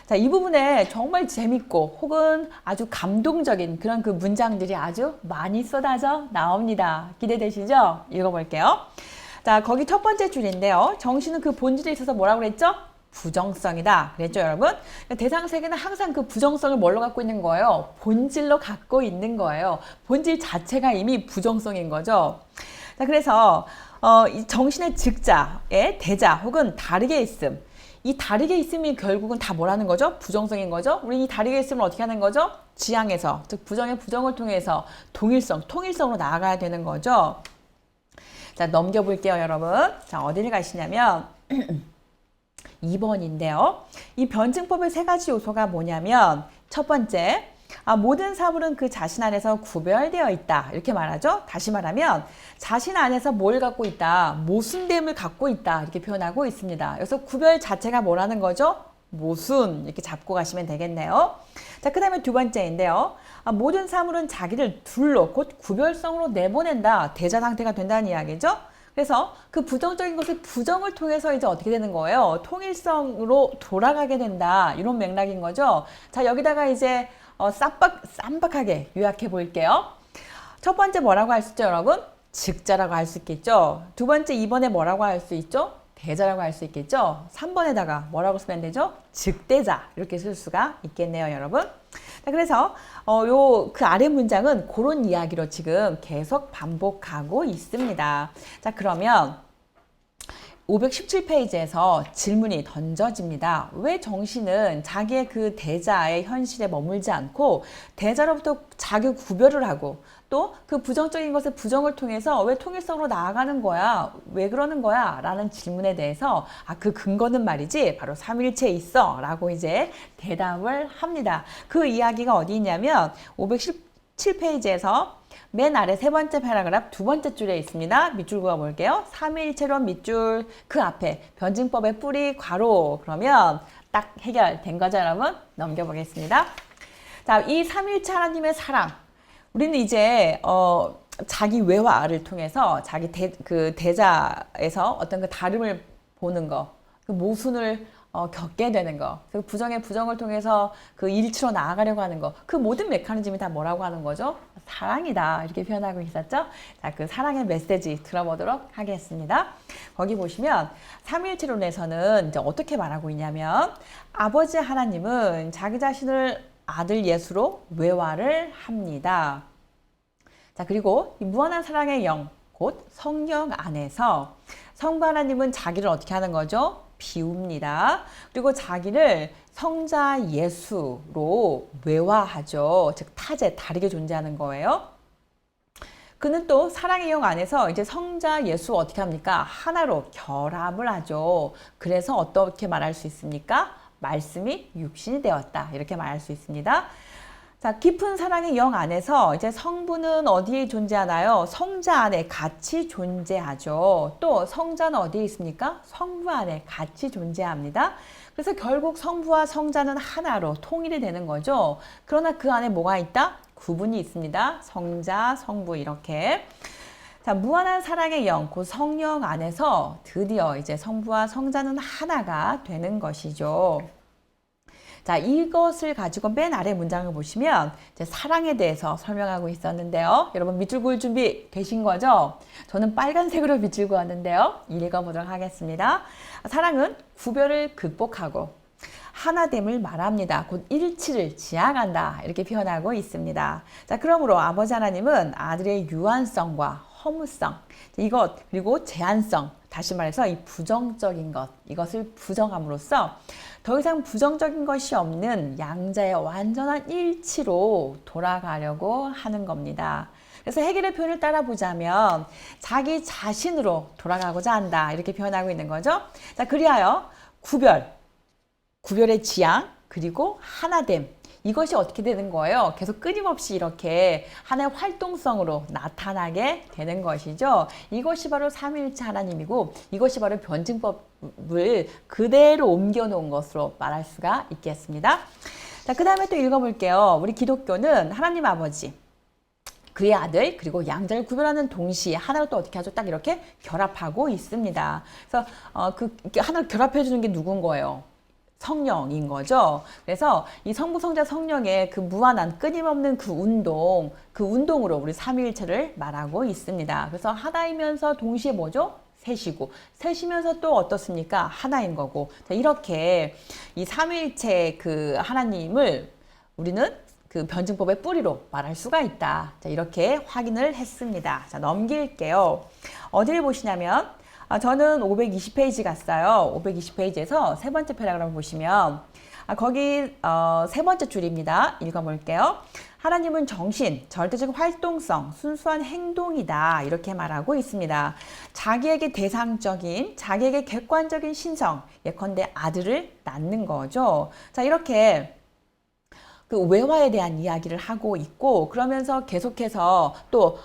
자, 이 부분에 정말 재밌고 혹은 아주 감동적인 그런 그 문장들이 아주 많이 쏟아져 나옵니다. 기대되시죠? 읽어볼게요. 자, 거기 첫 번째 줄인데요. 정신은 그 본질에 있어서 뭐라고 그랬죠? 부정성이다. 그랬죠, 여러분? 대상 세계는 항상 그 부정성을 뭘로 갖고 있는 거예요? 본질로 갖고 있는 거예요. 본질 자체가 이미 부정성인 거죠. 자, 그래서 이 정신의 즉자의 대자 혹은 다르게 있음. 이 다르게 있음이 결국은 다 뭐라는 거죠? 부정성인 거죠? 우리 이 다르게 있음을 어떻게 하는 거죠? 지향해서, 즉 부정의 부정을 통해서 통일성으로 나아가야 되는 거죠. 자, 넘겨볼게요, 여러분. 자, 어디를 가시냐면 2번인데요. 이 변증법의 세 가지 요소가 뭐냐면 첫 번째, 모든 사물은 그 자신 안에서 구별되어 있다. 이렇게 말하죠. 다시 말하면 자신 안에서 뭘 갖고 있다. 모순됨을 갖고 있다. 이렇게 표현하고 있습니다. 그래서 구별 자체가 뭐라는 거죠? 모순. 이렇게 잡고 가시면 되겠네요. 자, 그 다음에 두 번째인데요. 모든 사물은 자기를 둘로 곧 구별성으로 내보낸다. 대자 상태가 된다는 이야기죠. 그래서 그 부정적인 것을 부정을 통해서 이제 어떻게 되는 거예요? 통일성으로 돌아가게 된다. 이런 맥락인 거죠. 자, 여기다가 이제 쌈박하게 요약해 볼게요. 첫 번째 뭐라고 할 수 있죠, 여러분? 즉자라고 할 수 있겠죠. 두 번째 2번에 뭐라고 할 수 있죠? 대자라고 할 수 있겠죠. 3번에다가 뭐라고 쓰면 되죠? 즉대자 이렇게 쓸 수가 있겠네요, 여러분. 자, 그래서 그 아래 문장은 그런 이야기로 지금 계속 반복하고 있습니다. 자, 그러면 517페이지에서 질문이 던져집니다. 왜 정신은 자기의 그 대자의 현실에 머물지 않고 대자로부터 자기 구별을 하고 또 그 부정적인 것의 부정을 통해서 왜 통일성으로 나아가는 거야? 왜 그러는 거야? 라는 질문에 대해서 그 근거는 말이지 바로 삼위일체에 있어 라고 이제 대답을 합니다. 그 이야기가 어디 있냐면 517페이지에서 맨 아래 세 번째 패러그래프 두 번째 줄에 있습니다. 밑줄 그어 볼게요. 삼위일체론 밑줄 그 앞에 변증법의 뿌리 괄호 그러면 딱 해결된 거죠, 여러분? 넘겨보겠습니다. 자, 이 삼위일체 하나님의 사랑 우리는 이제 자기 외화를 통해서 자기 대자에서 어떤 그 다름을 보는 거, 그 모순을 겪게 되는 거, 그 부정의 부정을 통해서 그 일치로 나아가려고 하는 거, 그 모든 메커니즘이 다 뭐라고 하는 거죠? 사랑이다 이렇게 표현하고 있었죠. 자, 그 사랑의 메시지 들어보도록 하겠습니다. 거기 보시면 삼위일체론에서는 이제 어떻게 말하고 있냐면 아버지 하나님은 자기 자신을 아들 예수로 외화를 합니다. 자, 그리고 이 무한한 사랑의 영, 곧 성령 안에서 성부 하나님은 자기를 어떻게 하는 거죠? 비웁니다. 그리고 자기를 성자 예수로 외화하죠. 즉 타재, 다르게 존재하는 거예요. 그는 또 사랑의 영 안에서 이제 성자 예수 어떻게 합니까? 하나로 결합을 하죠. 그래서 어떻게 말할 수 있습니까? 말씀이 육신이 되었다. 이렇게 말할 수 있습니다. 자, 깊은 사랑의 영 안에서 이제 성부는 어디에 존재하나요? 성자 안에 같이 존재하죠. 또 성자는 어디에 있습니까? 성부 안에 같이 존재합니다. 그래서 결국 성부와 성자는 하나로 통일이 되는 거죠. 그러나 그 안에 뭐가 있다? 구분이 있습니다. 성자, 성부 이렇게. 자, 무한한 사랑의 영, 그 성령 안에서 드디어 이제 성부와 성자는 하나가 되는 것이죠. 자, 이것을 가지고 맨 아래 문장을 보시면 이제 사랑에 대해서 설명하고 있었는데요. 여러분 밑줄 그을 준비 되신 거죠? 저는 빨간색으로 밑줄 그었는데요. 읽어보도록 하겠습니다. 사랑은 구별을 극복하고 하나됨을 말합니다. 곧 일치를 지향한다. 이렇게 표현하고 있습니다. 자, 그러므로 아버지 하나님은 아들의 유한성과 허무성, 이것 그리고 제한성, 다시 말해서 이 부정적인 것, 이것을 부정함으로써 더 이상 부정적인 것이 없는 양자의 완전한 일치로 돌아가려고 하는 겁니다. 그래서 해결의 표현을 따라 보자면 자기 자신으로 돌아가고자 한다. 이렇게 표현하고 있는 거죠. 자, 그리하여 구별의 지향, 그리고 하나됨. 이것이 어떻게 되는 거예요? 계속 끊임없이 이렇게 하나의 활동성으로 나타나게 되는 것이죠. 이것이 바로 삼위일체 하나님이고 이것이 바로 변증법을 그대로 옮겨놓은 것으로 말할 수가 있겠습니다. 자, 그 다음에 또 읽어볼게요. 우리 기독교는 하나님 아버지, 그의 아들, 그리고 양자를 구별하는 동시에 하나로 또 어떻게 하죠? 딱 이렇게 결합하고 있습니다. 그래서 하나를 결합해주는 게 누군 거예요? 성령인 거죠. 그래서 이 성부, 성자, 성령의 그 무한한 끊임없는 그 운동으로 우리 삼위일체를 말하고 있습니다. 그래서 하나이면서 동시에 뭐죠? 셋이고, 셋이면서 또 어떻습니까? 하나인 거고. 자, 이렇게 이 삼위일체 그 하나님을 우리는 그 변증법의 뿌리로 말할 수가 있다. 자, 이렇게 확인을 했습니다. 자, 넘길게요. 어디를 보시냐면 저는 520페이지 갔어요. 520페이지에서 세 번째 패러그래프 보시면 거기 세 번째 줄입니다. 읽어볼게요. 하나님은 정신, 절대적 활동성, 순수한 행동이다. 이렇게 말하고 있습니다. 자기에게 대상적인, 자기에게 객관적인 신성, 예컨대 아들을 낳는 거죠. 자, 이렇게 그 외화에 대한 이야기를 하고 있고, 그러면서 계속해서 또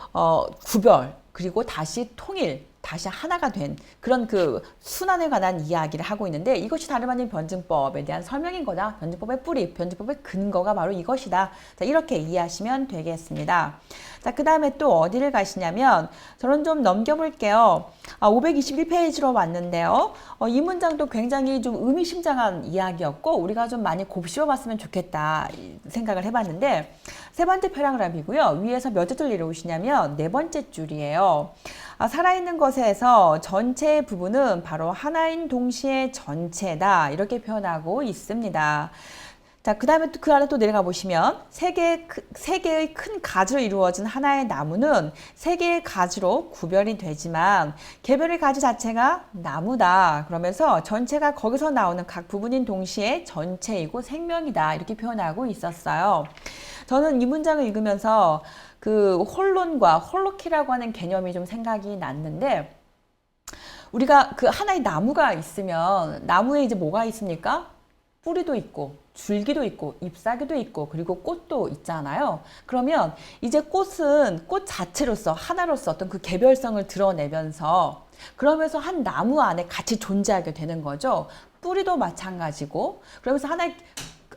구별, 그리고 다시 통일, 다시 하나가 된 그런 그 순환에 관한 이야기를 하고 있는데, 이것이 다름 아닌 변증법에 대한 설명인 거다. 변증법의 뿌리, 변증법의 근거가 바로 이것이다. 자, 이렇게 이해하시면 되겠습니다. 자, 그 다음에 또 어디를 가시냐면, 저는 좀 넘겨볼게요. 521페이지로 왔는데요. 이 문장도 굉장히 좀 의미심장한 이야기였고, 우리가 좀 많이 곱씹어봤으면 좋겠다 생각을 해봤는데, 세 번째 패러그래프이고요. 위에서 몇 줄을 내려오시냐면 네 번째 줄이에요. 살아있는 것에서 전체 부분은 바로 하나인 동시에 전체다. 이렇게 표현하고 있습니다. 자, 그 다음에 그 아래 또 내려가 보시면 세 개의 큰 가지로 이루어진 하나의 나무는 세 개의 가지로 구별이 되지만 개별의 가지 자체가 나무다. 그러면서 전체가 거기서 나오는 각 부분인 동시에 전체이고 생명이다. 이렇게 표현하고 있었어요. 저는 이 문장을 읽으면서 그 홀론과 홀로키라고 하는 개념이 좀 생각이 났는데, 우리가 그 하나의 나무가 있으면 나무에 이제 뭐가 있습니까? 뿌리도 있고 줄기도 있고 잎사귀도 있고 그리고 꽃도 있잖아요. 그러면 이제 꽃은 꽃 자체로서 하나로서 어떤 그 개별성을 드러내면서 그러면서 한 나무 안에 같이 존재하게 되는 거죠. 뿌리도 마찬가지고 그러면서 하나의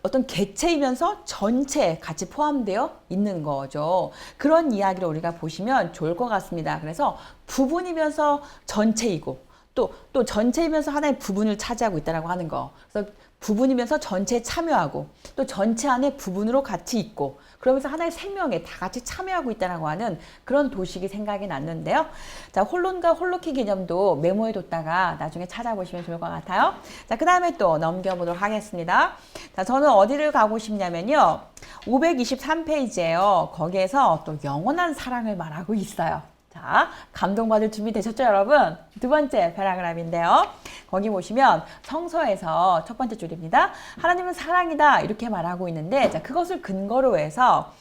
어떤 개체이면서 전체에 같이 포함되어 있는 거죠. 그런 이야기를 우리가 보시면 좋을 것 같습니다. 그래서 부분이면서 전체이고 또 전체이면서 하나의 부분을 차지하고 있다고 하는 거. 그래서 부분이면서 전체에 참여하고 또 전체 안에 부분으로 같이 있고 그러면서 하나의 생명에 다 같이 참여하고 있다고 하는 그런 도식이 생각이 났는데요. 자, 홀론과 홀로키 개념도 메모해 뒀다가 나중에 찾아보시면 좋을 것 같아요. 자, 그 다음에 또 넘겨보도록 하겠습니다. 자, 저는 어디를 가고 싶냐면요. 523페이지예요. 거기에서 또 영원한 사랑을 말하고 있어요. 자, 감동받을 준비 되셨죠, 여러분? 두 번째 패러그래프인데요. 거기 보시면 성서에서 첫 번째 줄입니다. 하나님은 사랑이다 이렇게 말하고 있는데, 자, 그것을 근거로 해서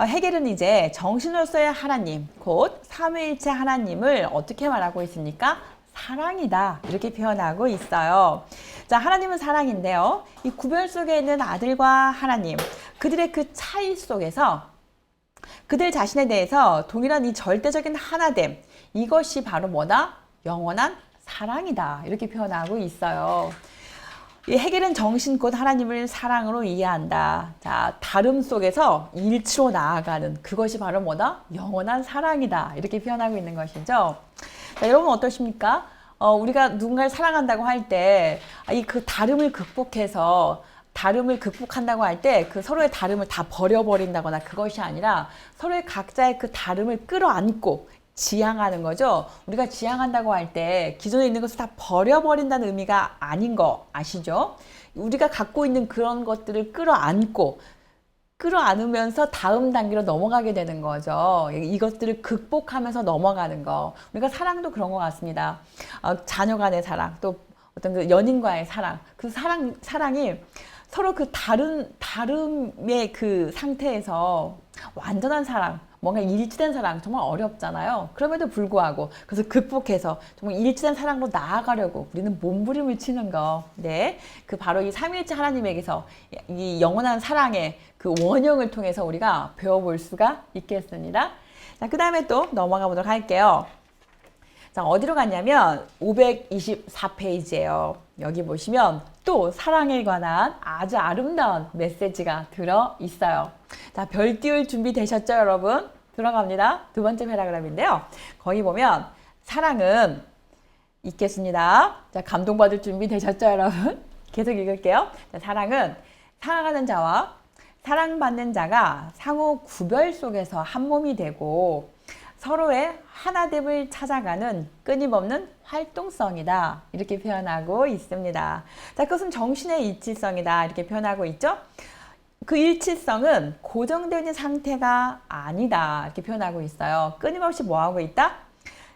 헤겔은 이제 정신으로서의 하나님, 곧 삼위일체 하나님을 어떻게 말하고 있습니까? 사랑이다 이렇게 표현하고 있어요. 자, 하나님은 사랑인데요. 이 구별 속에 있는 아들과 하나님, 그들의 그 차이 속에서 그들 자신에 대해서 동일한 이 절대적인 하나됨, 이것이 바로 뭐다? 영원한 사랑이다 이렇게 표현하고 있어요. 이 헤겔은 정신 곧 하나님을 사랑으로 이해한다. 자, 다름 속에서 일치로 나아가는 그것이 바로 뭐다? 영원한 사랑이다 이렇게 표현하고 있는 것이죠. 자, 여러분 어떠십니까? 우리가 누군가를 사랑한다고 할 때 이 그 다름을 극복한다고 할 때 그 서로의 다름을 다 버려버린다거나 그것이 아니라 서로의 각자의 그 다름을 끌어안고 지향하는 거죠. 우리가 지향한다고 할 때 기존에 있는 것을 다 버려버린다는 의미가 아닌 거 아시죠? 우리가 갖고 있는 그런 것들을 끌어안으면서 다음 단계로 넘어가게 되는 거죠. 이것들을 극복하면서 넘어가는 거. 우리가 사랑도 그런 것 같습니다. 자녀 간의 사랑, 또 어떤 그 연인과의 사랑. 그 사랑이 서로 그 다름의 그 상태에서 완전한 사랑, 뭔가 일치된 사랑 정말 어렵잖아요. 그럼에도 불구하고 그래서 극복해서 정말 일치된 사랑으로 나아가려고 우리는 몸부림을 치는 거. 네, 그 바로 이 삼위일체 하나님에게서 이 영원한 사랑의 그 원형을 통해서 우리가 배워볼 수가 있겠습니다. 자, 그 다음에 또 넘어가 보도록 할게요. 자, 어디로 갔냐면 524페이지예요. 여기 보시면 또 사랑에 관한 아주 아름다운 메시지가 들어 있어요. 자, 별 띄울 준비 되셨죠, 여러분? 들어갑니다. 두 번째 패러그래프인데요. 거기 보면 사랑은 있겠습니다. 자, 감동받을 준비 되셨죠, 여러분? 계속 읽을게요. 자, 사랑은 사랑하는 자와 사랑받는 자가 상호 구별 속에서 한 몸이 되고 서로의 하나됨을 찾아가는 끊임없는 활동성이다. 이렇게 표현하고 있습니다. 자, 그것은 정신의 일치성이다. 이렇게 표현하고 있죠. 그 일치성은 고정되어 있는 상태가 아니다. 이렇게 표현하고 있어요. 끊임없이 뭐하고 있다?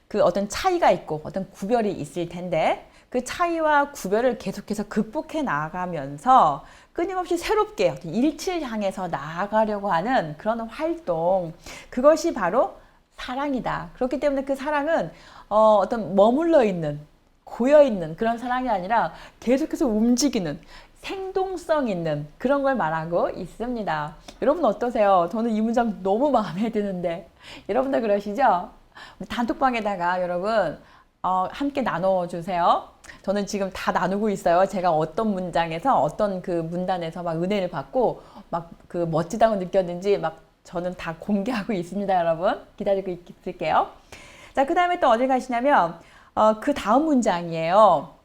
그 어떤 차이가 있고 어떤 구별이 있을 텐데 그 차이와 구별을 계속해서 극복해 나가면서 끊임없이 새롭게 일치를 향해서 나아가려고 하는 그런 활동, 그것이 바로 사랑이다. 그렇기 때문에 그 사랑은 어떤 머물러 있는, 고여 있는 그런 사랑이 아니라 계속해서 움직이는, 생동성 있는 그런 걸 말하고 있습니다. 여러분 어떠세요? 저는 이 문장 너무 마음에 드는데 여러분도 그러시죠? 단톡방에다가 여러분 함께 나눠주세요. 저는 지금 다 나누고 있어요. 제가 어떤 문장에서 어떤 그 문단에서 막 은혜를 받고 막 그 멋지다고 느꼈는지 막 저는 다 공개하고 있습니다. 여러분 기다리고 있을게요. 자, 그 다음에 또 어딜 가시냐면 그 다음 문장이에요.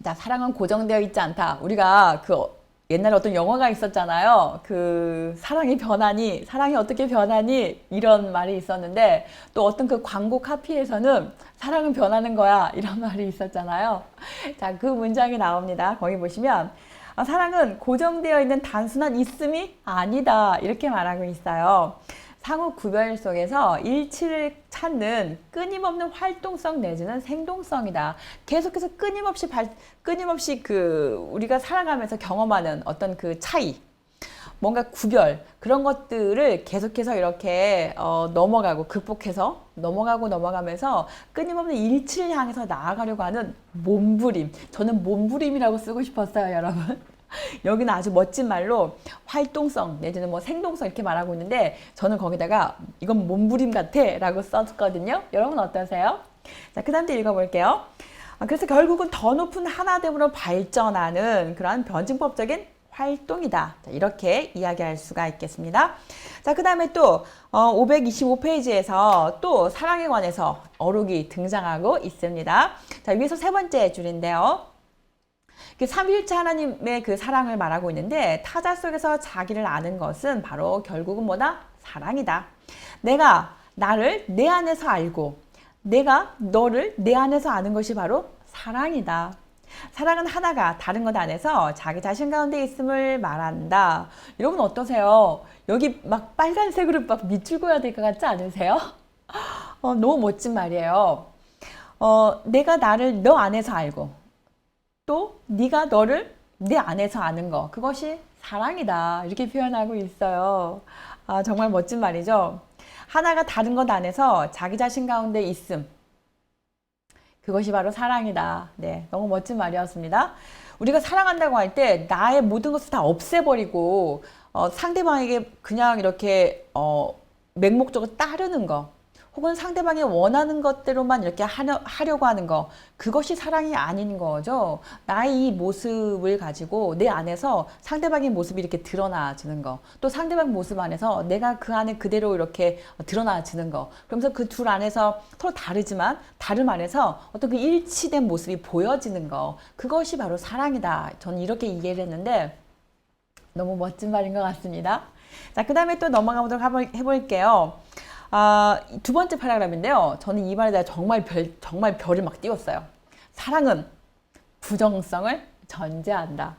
자, 사랑은 고정되어 있지 않다. 우리가 그 옛날에 어떤 영화가 있었잖아요. 그 사랑이 변하니, 사랑이 어떻게 변하니 이런 말이 있었는데 또 어떤 그 광고 카피에서는 사랑은 변하는 거야 이런 말이 있었잖아요. 자, 그 문장이 나옵니다. 거기 보시면 사랑은 고정되어 있는 단순한 있음이 아니다 이렇게 말하고 있어요. 상호 구별 속에서 일치를 찾는 끊임없는 활동성 내지는 생동성이다. 계속해서 끊임없이 그 우리가 살아가면서 경험하는 어떤 그 차이, 뭔가 구별 그런 것들을 계속해서 이렇게 넘어가고 극복해서 넘어가면서 끊임없는 일치를 향해서 나아가려고 하는 몸부림. 저는 몸부림이라고 쓰고 싶었어요, 여러분. 여기는 아주 멋진 말로 활동성 내지는 뭐 생동성 이렇게 말하고 있는데 저는 거기다가 이건 몸부림 같아 라고 썼거든요. 여러분 어떠세요? 자, 그 다음 또 읽어볼게요. 그래서 결국은 더 높은 하나됨으로 발전하는 그런 변증법적인 활동이다. 자, 이렇게 이야기할 수가 있겠습니다. 자, 그 다음에 또 525페이지에서 또 사랑에 관해서 어록이 등장하고 있습니다. 자, 위에서 세 번째 줄인데요. 그 삼위일체 하나님의 그 사랑을 말하고 있는데 타자 속에서 자기를 아는 것은 바로 결국은 뭐다? 사랑이다. 내가 나를 내 안에서 알고 내가 너를 내 안에서 아는 것이 바로 사랑이다. 사랑은 하나가 다른 것 안에서 자기 자신 가운데 있음을 말한다. 여러분 어떠세요? 여기 막 빨간색으로 막 밑줄 그어야 될 것 같지 않으세요? 너무 멋진 말이에요. 내가 나를 너 안에서 알고 또 네가 너를 내 안에서 아는 거, 그것이 사랑이다 이렇게 표현하고 있어요. 정말 멋진 말이죠. 하나가 다른 것 안에서 자기 자신 가운데 있음, 그것이 바로 사랑이다. 네, 너무 멋진 말이었습니다. 우리가 사랑한다고 할 때 나의 모든 것을 다 없애버리고 상대방에게 그냥 이렇게 맹목적으로 따르는 거, 혹은 상대방이 원하는 것대로만 이렇게 하려고 하는 거, 그것이 사랑이 아닌 거죠. 나의 이 모습을 가지고 내 안에서 상대방의 모습이 이렇게 드러나지는 거, 또 상대방 모습 안에서 내가 그 안에 그대로 이렇게 드러나지는 거, 그러면서 그 둘 안에서 서로 다르지만 다름 안에서 어떤 그 일치된 모습이 보여지는 거, 그것이 바로 사랑이다. 저는 이렇게 이해를 했는데 너무 멋진 말인 것 같습니다. 자, 그 다음에 또 넘어가보도록 해볼게요. 두 번째 패러그래프인데요. 저는 이 말에 대해 정말 별을 막 띄웠어요. 사랑은 부정성을 전제한다.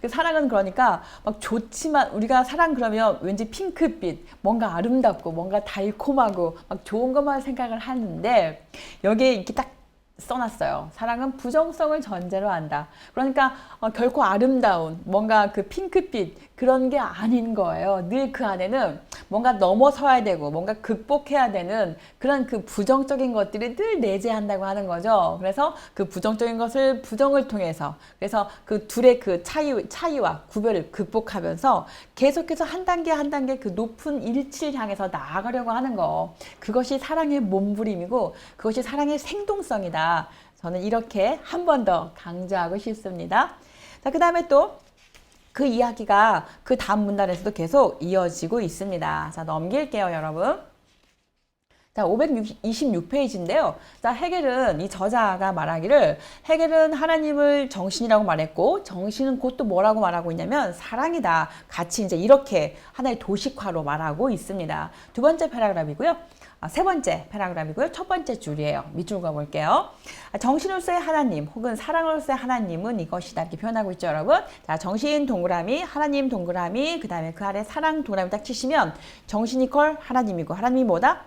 사랑은 그러니까 막 좋지만 우리가 사랑 그러면 왠지 핑크빛, 뭔가 아름답고 뭔가 달콤하고 막 좋은 것만 생각을 하는데 여기에 이렇게 딱 써놨어요. 사랑은 부정성을 전제로 한다. 그러니까 결코 아름다운 뭔가 그 핑크빛 그런 게 아닌 거예요. 늘 그 안에는 뭔가 넘어서야 되고 뭔가 극복해야 되는 그런 그 부정적인 것들이 늘 내재한다고 하는 거죠. 그래서 그 부정적인 것을 부정을 통해서 그래서 그 둘의 그 차이와 구별을 극복하면서 계속해서 한 단계 한 단계 그 높은 일치를 향해서 나아가려고 하는 거. 그것이 사랑의 몸부림이고 그것이 사랑의 생동성이다. 저는 이렇게 한 번 더 강조하고 싶습니다. 자, 그 다음에 또 그 이야기가 그 다음 문단에서도 계속 이어지고 있습니다. 자, 넘길게요, 여러분. 자, 526페이지인데요. 자, 헤겔은 이 저자가 말하기를 헤겔은 하나님을 정신이라고 말했고 정신은 곧 또 뭐라고 말하고 있냐면 사랑이다. 같이 이제 이렇게 하나의 도식화로 말하고 있습니다. 두 번째 패러그래프이고요. 세 번째 패러그래프이고요. 첫 번째 줄이에요. 밑줄 그어볼게요. 정신으로서의 하나님 혹은 사랑으로서의 하나님은 이것이다 이렇게 표현하고 있죠, 여러분. 자, 정신 동그라미, 하나님 동그라미, 그 다음에 그 아래 사랑 동그라미 딱 치시면 정신 이퀄 하나님이고 하나님이 뭐다?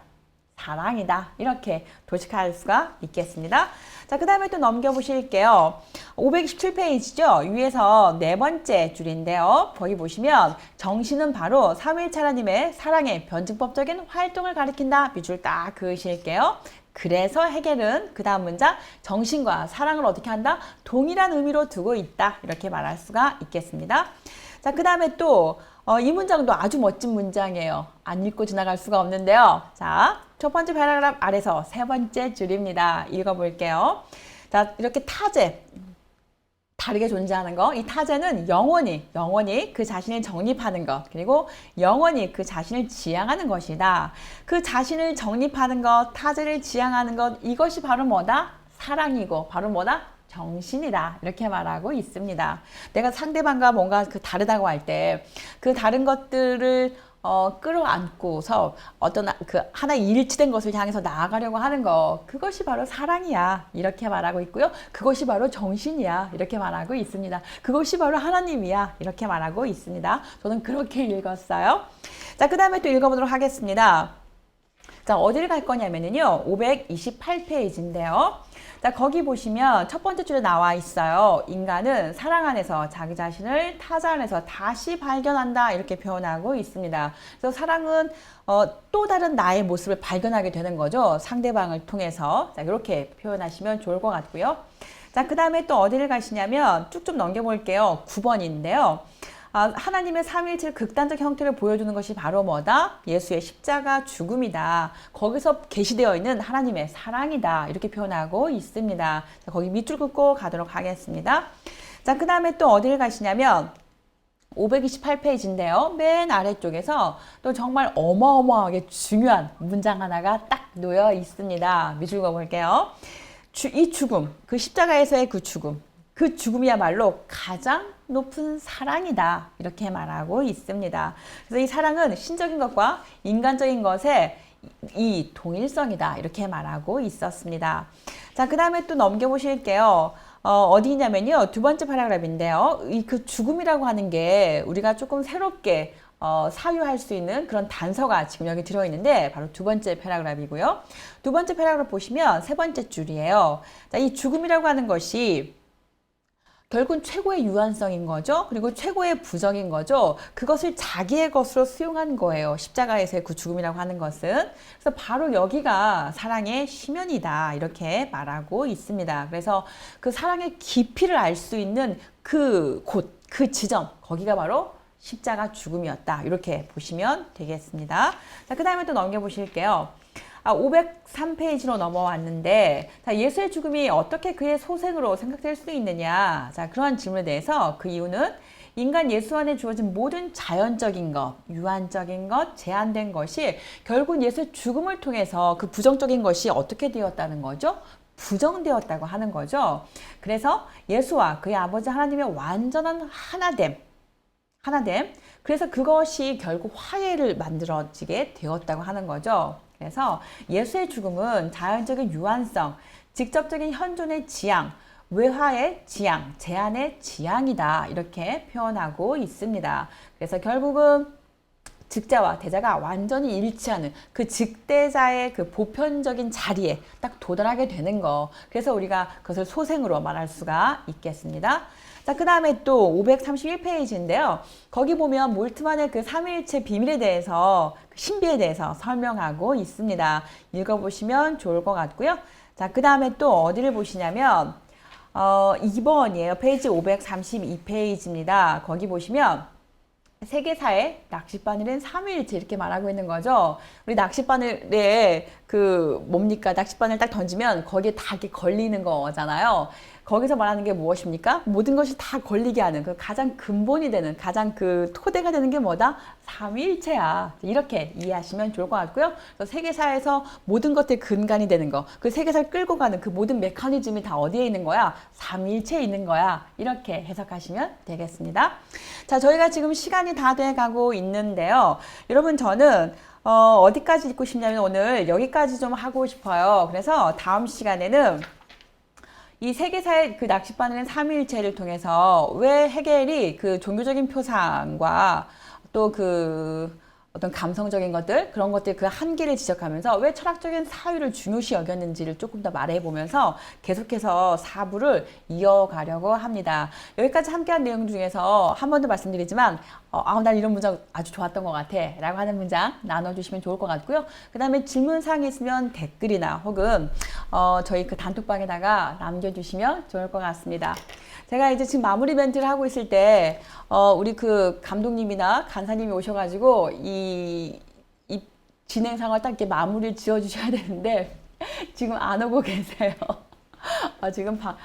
사랑이다. 이렇게 도식할 수가 있겠습니다. 자, 그 다음에 또 넘겨보실게요. 527페이지죠. 위에서 네 번째 줄인데요. 거기 보시면 정신은 바로 삼위일체 하나님의 사랑의 변증법적인 활동을 가리킨다. 밑줄 딱 그으실게요. 그래서 해겔은 그 다음 문장 정신과 사랑을 어떻게 한다? 동일한 의미로 두고 있다. 이렇게 말할 수가 있겠습니다. 자, 그 다음에 또 이 문장도 아주 멋진 문장이에요. 안 읽고 지나갈 수가 없는데요. 자, 첫 번째 패러그래프 아래서 세 번째 줄입니다. 읽어볼게요. 자, 이렇게 타제, 다르게 존재하는 거. 이 타제는 영원히 그 자신을 정립하는 것, 그리고 영원히 그 자신을 지향하는 것이다. 그 자신을 정립하는 것, 타제를 지향하는 것, 이것이 바로 뭐다? 사랑이고, 바로 뭐다? 정신이다. 이렇게 말하고 있습니다. 내가 상대방과 뭔가 그 다르다고 할 때 그 다른 것들을 끌어안고서 어떤 그 하나의 일치된 것을 향해서 나아가려고 하는 거, 그것이 바로 사랑이야. 이렇게 말하고 있고요. 그것이 바로 정신이야. 이렇게 말하고 있습니다. 그것이 바로 하나님이야. 이렇게 말하고 있습니다. 저는 그렇게 읽었어요. 자, 그 다음에 또 읽어보도록 하겠습니다. 자, 어디를 갈 거냐면요. 528페이지인데요. 자, 거기 보시면 첫 번째 줄에 나와 있어요. 인간은 사랑 안에서 자기 자신을 타자 안에서 다시 발견한다. 이렇게 표현하고 있습니다. 그래서 사랑은 또 다른 나의 모습을 발견하게 되는 거죠. 상대방을 통해서. 자, 이렇게 표현하시면 좋을 것 같고요. 자, 그 다음에 또 어디를 가시냐면 쭉 좀 넘겨볼게요. 9번인데요. 하나님의 삼위일체의 극단적 형태를 보여주는 것이 바로 뭐다? 예수의 십자가 죽음이다. 거기서 계시되어 있는 하나님의 사랑이다. 이렇게 표현하고 있습니다. 자, 거기 밑줄 긋고 가도록 하겠습니다. 자, 그 다음에 또 어디를 가시냐면 528페이지인데요. 맨 아래쪽에서 또 정말 어마어마하게 중요한 문장 하나가 딱 놓여 있습니다. 밑줄 그어볼게요. 이 죽음, 그 십자가에서의 그 죽음이야말로 가장 높은 사랑이다. 이렇게 말하고 있습니다. 그래서 이 사랑은 신적인 것과 인간적인 것의 이 동일성이다. 이렇게 말하고 있었습니다. 자, 그 다음에 또 넘겨보실게요. 어디냐면요. 두 번째 파라그래프인데요. 그 죽음이라고 하는 게 우리가 조금 새롭게 사유할 수 있는 그런 단서가 지금 여기 들어있는데 바로 두 번째 패러그래프이고요. 두 번째 패러그래프 보시면 세 번째 줄이에요. 자, 이 죽음이라고 하는 것이 결국은 최고의 유한성인 거죠. 그리고 최고의 부정인 거죠. 그것을 자기의 것으로 수용한 거예요. 십자가에서의 그 죽음이라고 하는 것은. 그래서 바로 여기가 사랑의 심연이다. 이렇게 말하고 있습니다. 그래서 그 사랑의 깊이를 알 수 있는 그 곳, 그 지점, 거기가 바로 십자가 죽음이었다. 이렇게 보시면 되겠습니다. 자, 그 다음에 또 넘겨보실게요. 503페이지로 넘어왔는데, 자, 예수의 죽음이 어떻게 그의 소생으로 생각될 수 있느냐. 자, 그러한 질문에 대해서 그 이유는 인간 예수 안에 주어진 모든 자연적인 것, 유한적인 것, 제한된 것이 결국 예수의 죽음을 통해서 그 부정적인 것이 어떻게 되었다는 거죠? 부정되었다고 하는 거죠. 그래서 예수와 그의 아버지 하나님의 완전한 하나됨. 그래서 그것이 결국 화해를 만들어지게 되었다고 하는 거죠. 그래서 예수의 죽음은 자연적인 유한성, 직접적인 현존의 지향, 외화의 지향, 제한의 지향이다. 이렇게 표현하고 있습니다. 그래서 결국은 즉자와 대자가 완전히 일치하는 그 즉대자의 그 보편적인 자리에 딱 도달하게 되는 거. 그래서 우리가 그것을 소생으로 말할 수가 있겠습니다. 자, 그 다음에 또 531페이지인데요. 거기 보면 몰트만의 그 삼위일체 비밀에 대해서, 신비에 대해서 설명하고 있습니다. 읽어보시면 좋을 것 같고요. 자, 그 다음에 또 어디를 보시냐면 2번이에요. 페이지 532페이지입니다. 거기 보시면 세계사의 낚싯바늘은 삼위일체 이렇게 말하고 있는 거죠. 우리 낚싯바늘에 그 뭡니까? 낚싯바늘 딱 던지면 거기에 다 이렇게 걸리는 거잖아요. 거기서 말하는 게 무엇입니까? 모든 것이 다 걸리게 하는 그 가장 근본이 되는, 가장 그 토대가 되는 게 뭐다? 삼위일체야. 이렇게 이해하시면 좋을 것 같고요. 그래서 세계사에서 모든 것들의 근간이 되는 거, 그 세계사를 끌고 가는 그 모든 메커니즘이 다 어디에 있는 거야? 삼위일체에 있는 거야. 이렇게 해석하시면 되겠습니다. 자, 저희가 지금 시간이 다 돼가고 있는데요. 여러분, 저는 어디까지 읽고 싶냐면 오늘 여기까지 좀 하고 싶어요. 그래서 다음 시간에는 이 세계사의 그 낚싯바늘은 삼위일체를 통해서 왜 해겔이 그 종교적인 표상과 또 그 어떤 감성적인 것들, 그런 것들 그 한계를 지적하면서 왜 철학적인 사유를 중요시 여겼는지를 조금 더 말해보면서 계속해서 4부를 이어가려고 합니다. 여기까지 함께한 내용 중에서 한 번 더 말씀드리지만 난 이런 문장 아주 좋았던 것 같아 라고 하는 문장 나눠주시면 좋을 것 같고요. 그 다음에 질문사항이 있으면 댓글이나 혹은 저희 그 단톡방에다가 남겨주시면 좋을 것 같습니다. 제가 이제 지금 마무리 멘트를 하고 있을 때, 우리 그 감독님이나 간사님이 오셔가지고, 이 진행 상황을 딱 이렇게 마무리를 지어 주셔야 되는데, 지금 안 오고 계세요.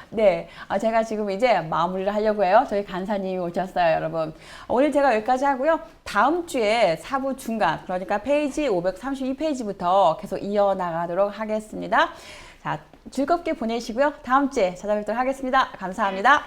네. 제가 지금 이제 마무리를 하려고 해요. 저희 간사님이 오셨어요, 여러분. 오늘 제가 여기까지 하고요. 다음 주에 4부 중간, 그러니까 페이지 532페이지부터 계속 이어나가도록 하겠습니다. 자, 즐겁게 보내시고요. 다음 주에 찾아뵙도록 하겠습니다. 감사합니다.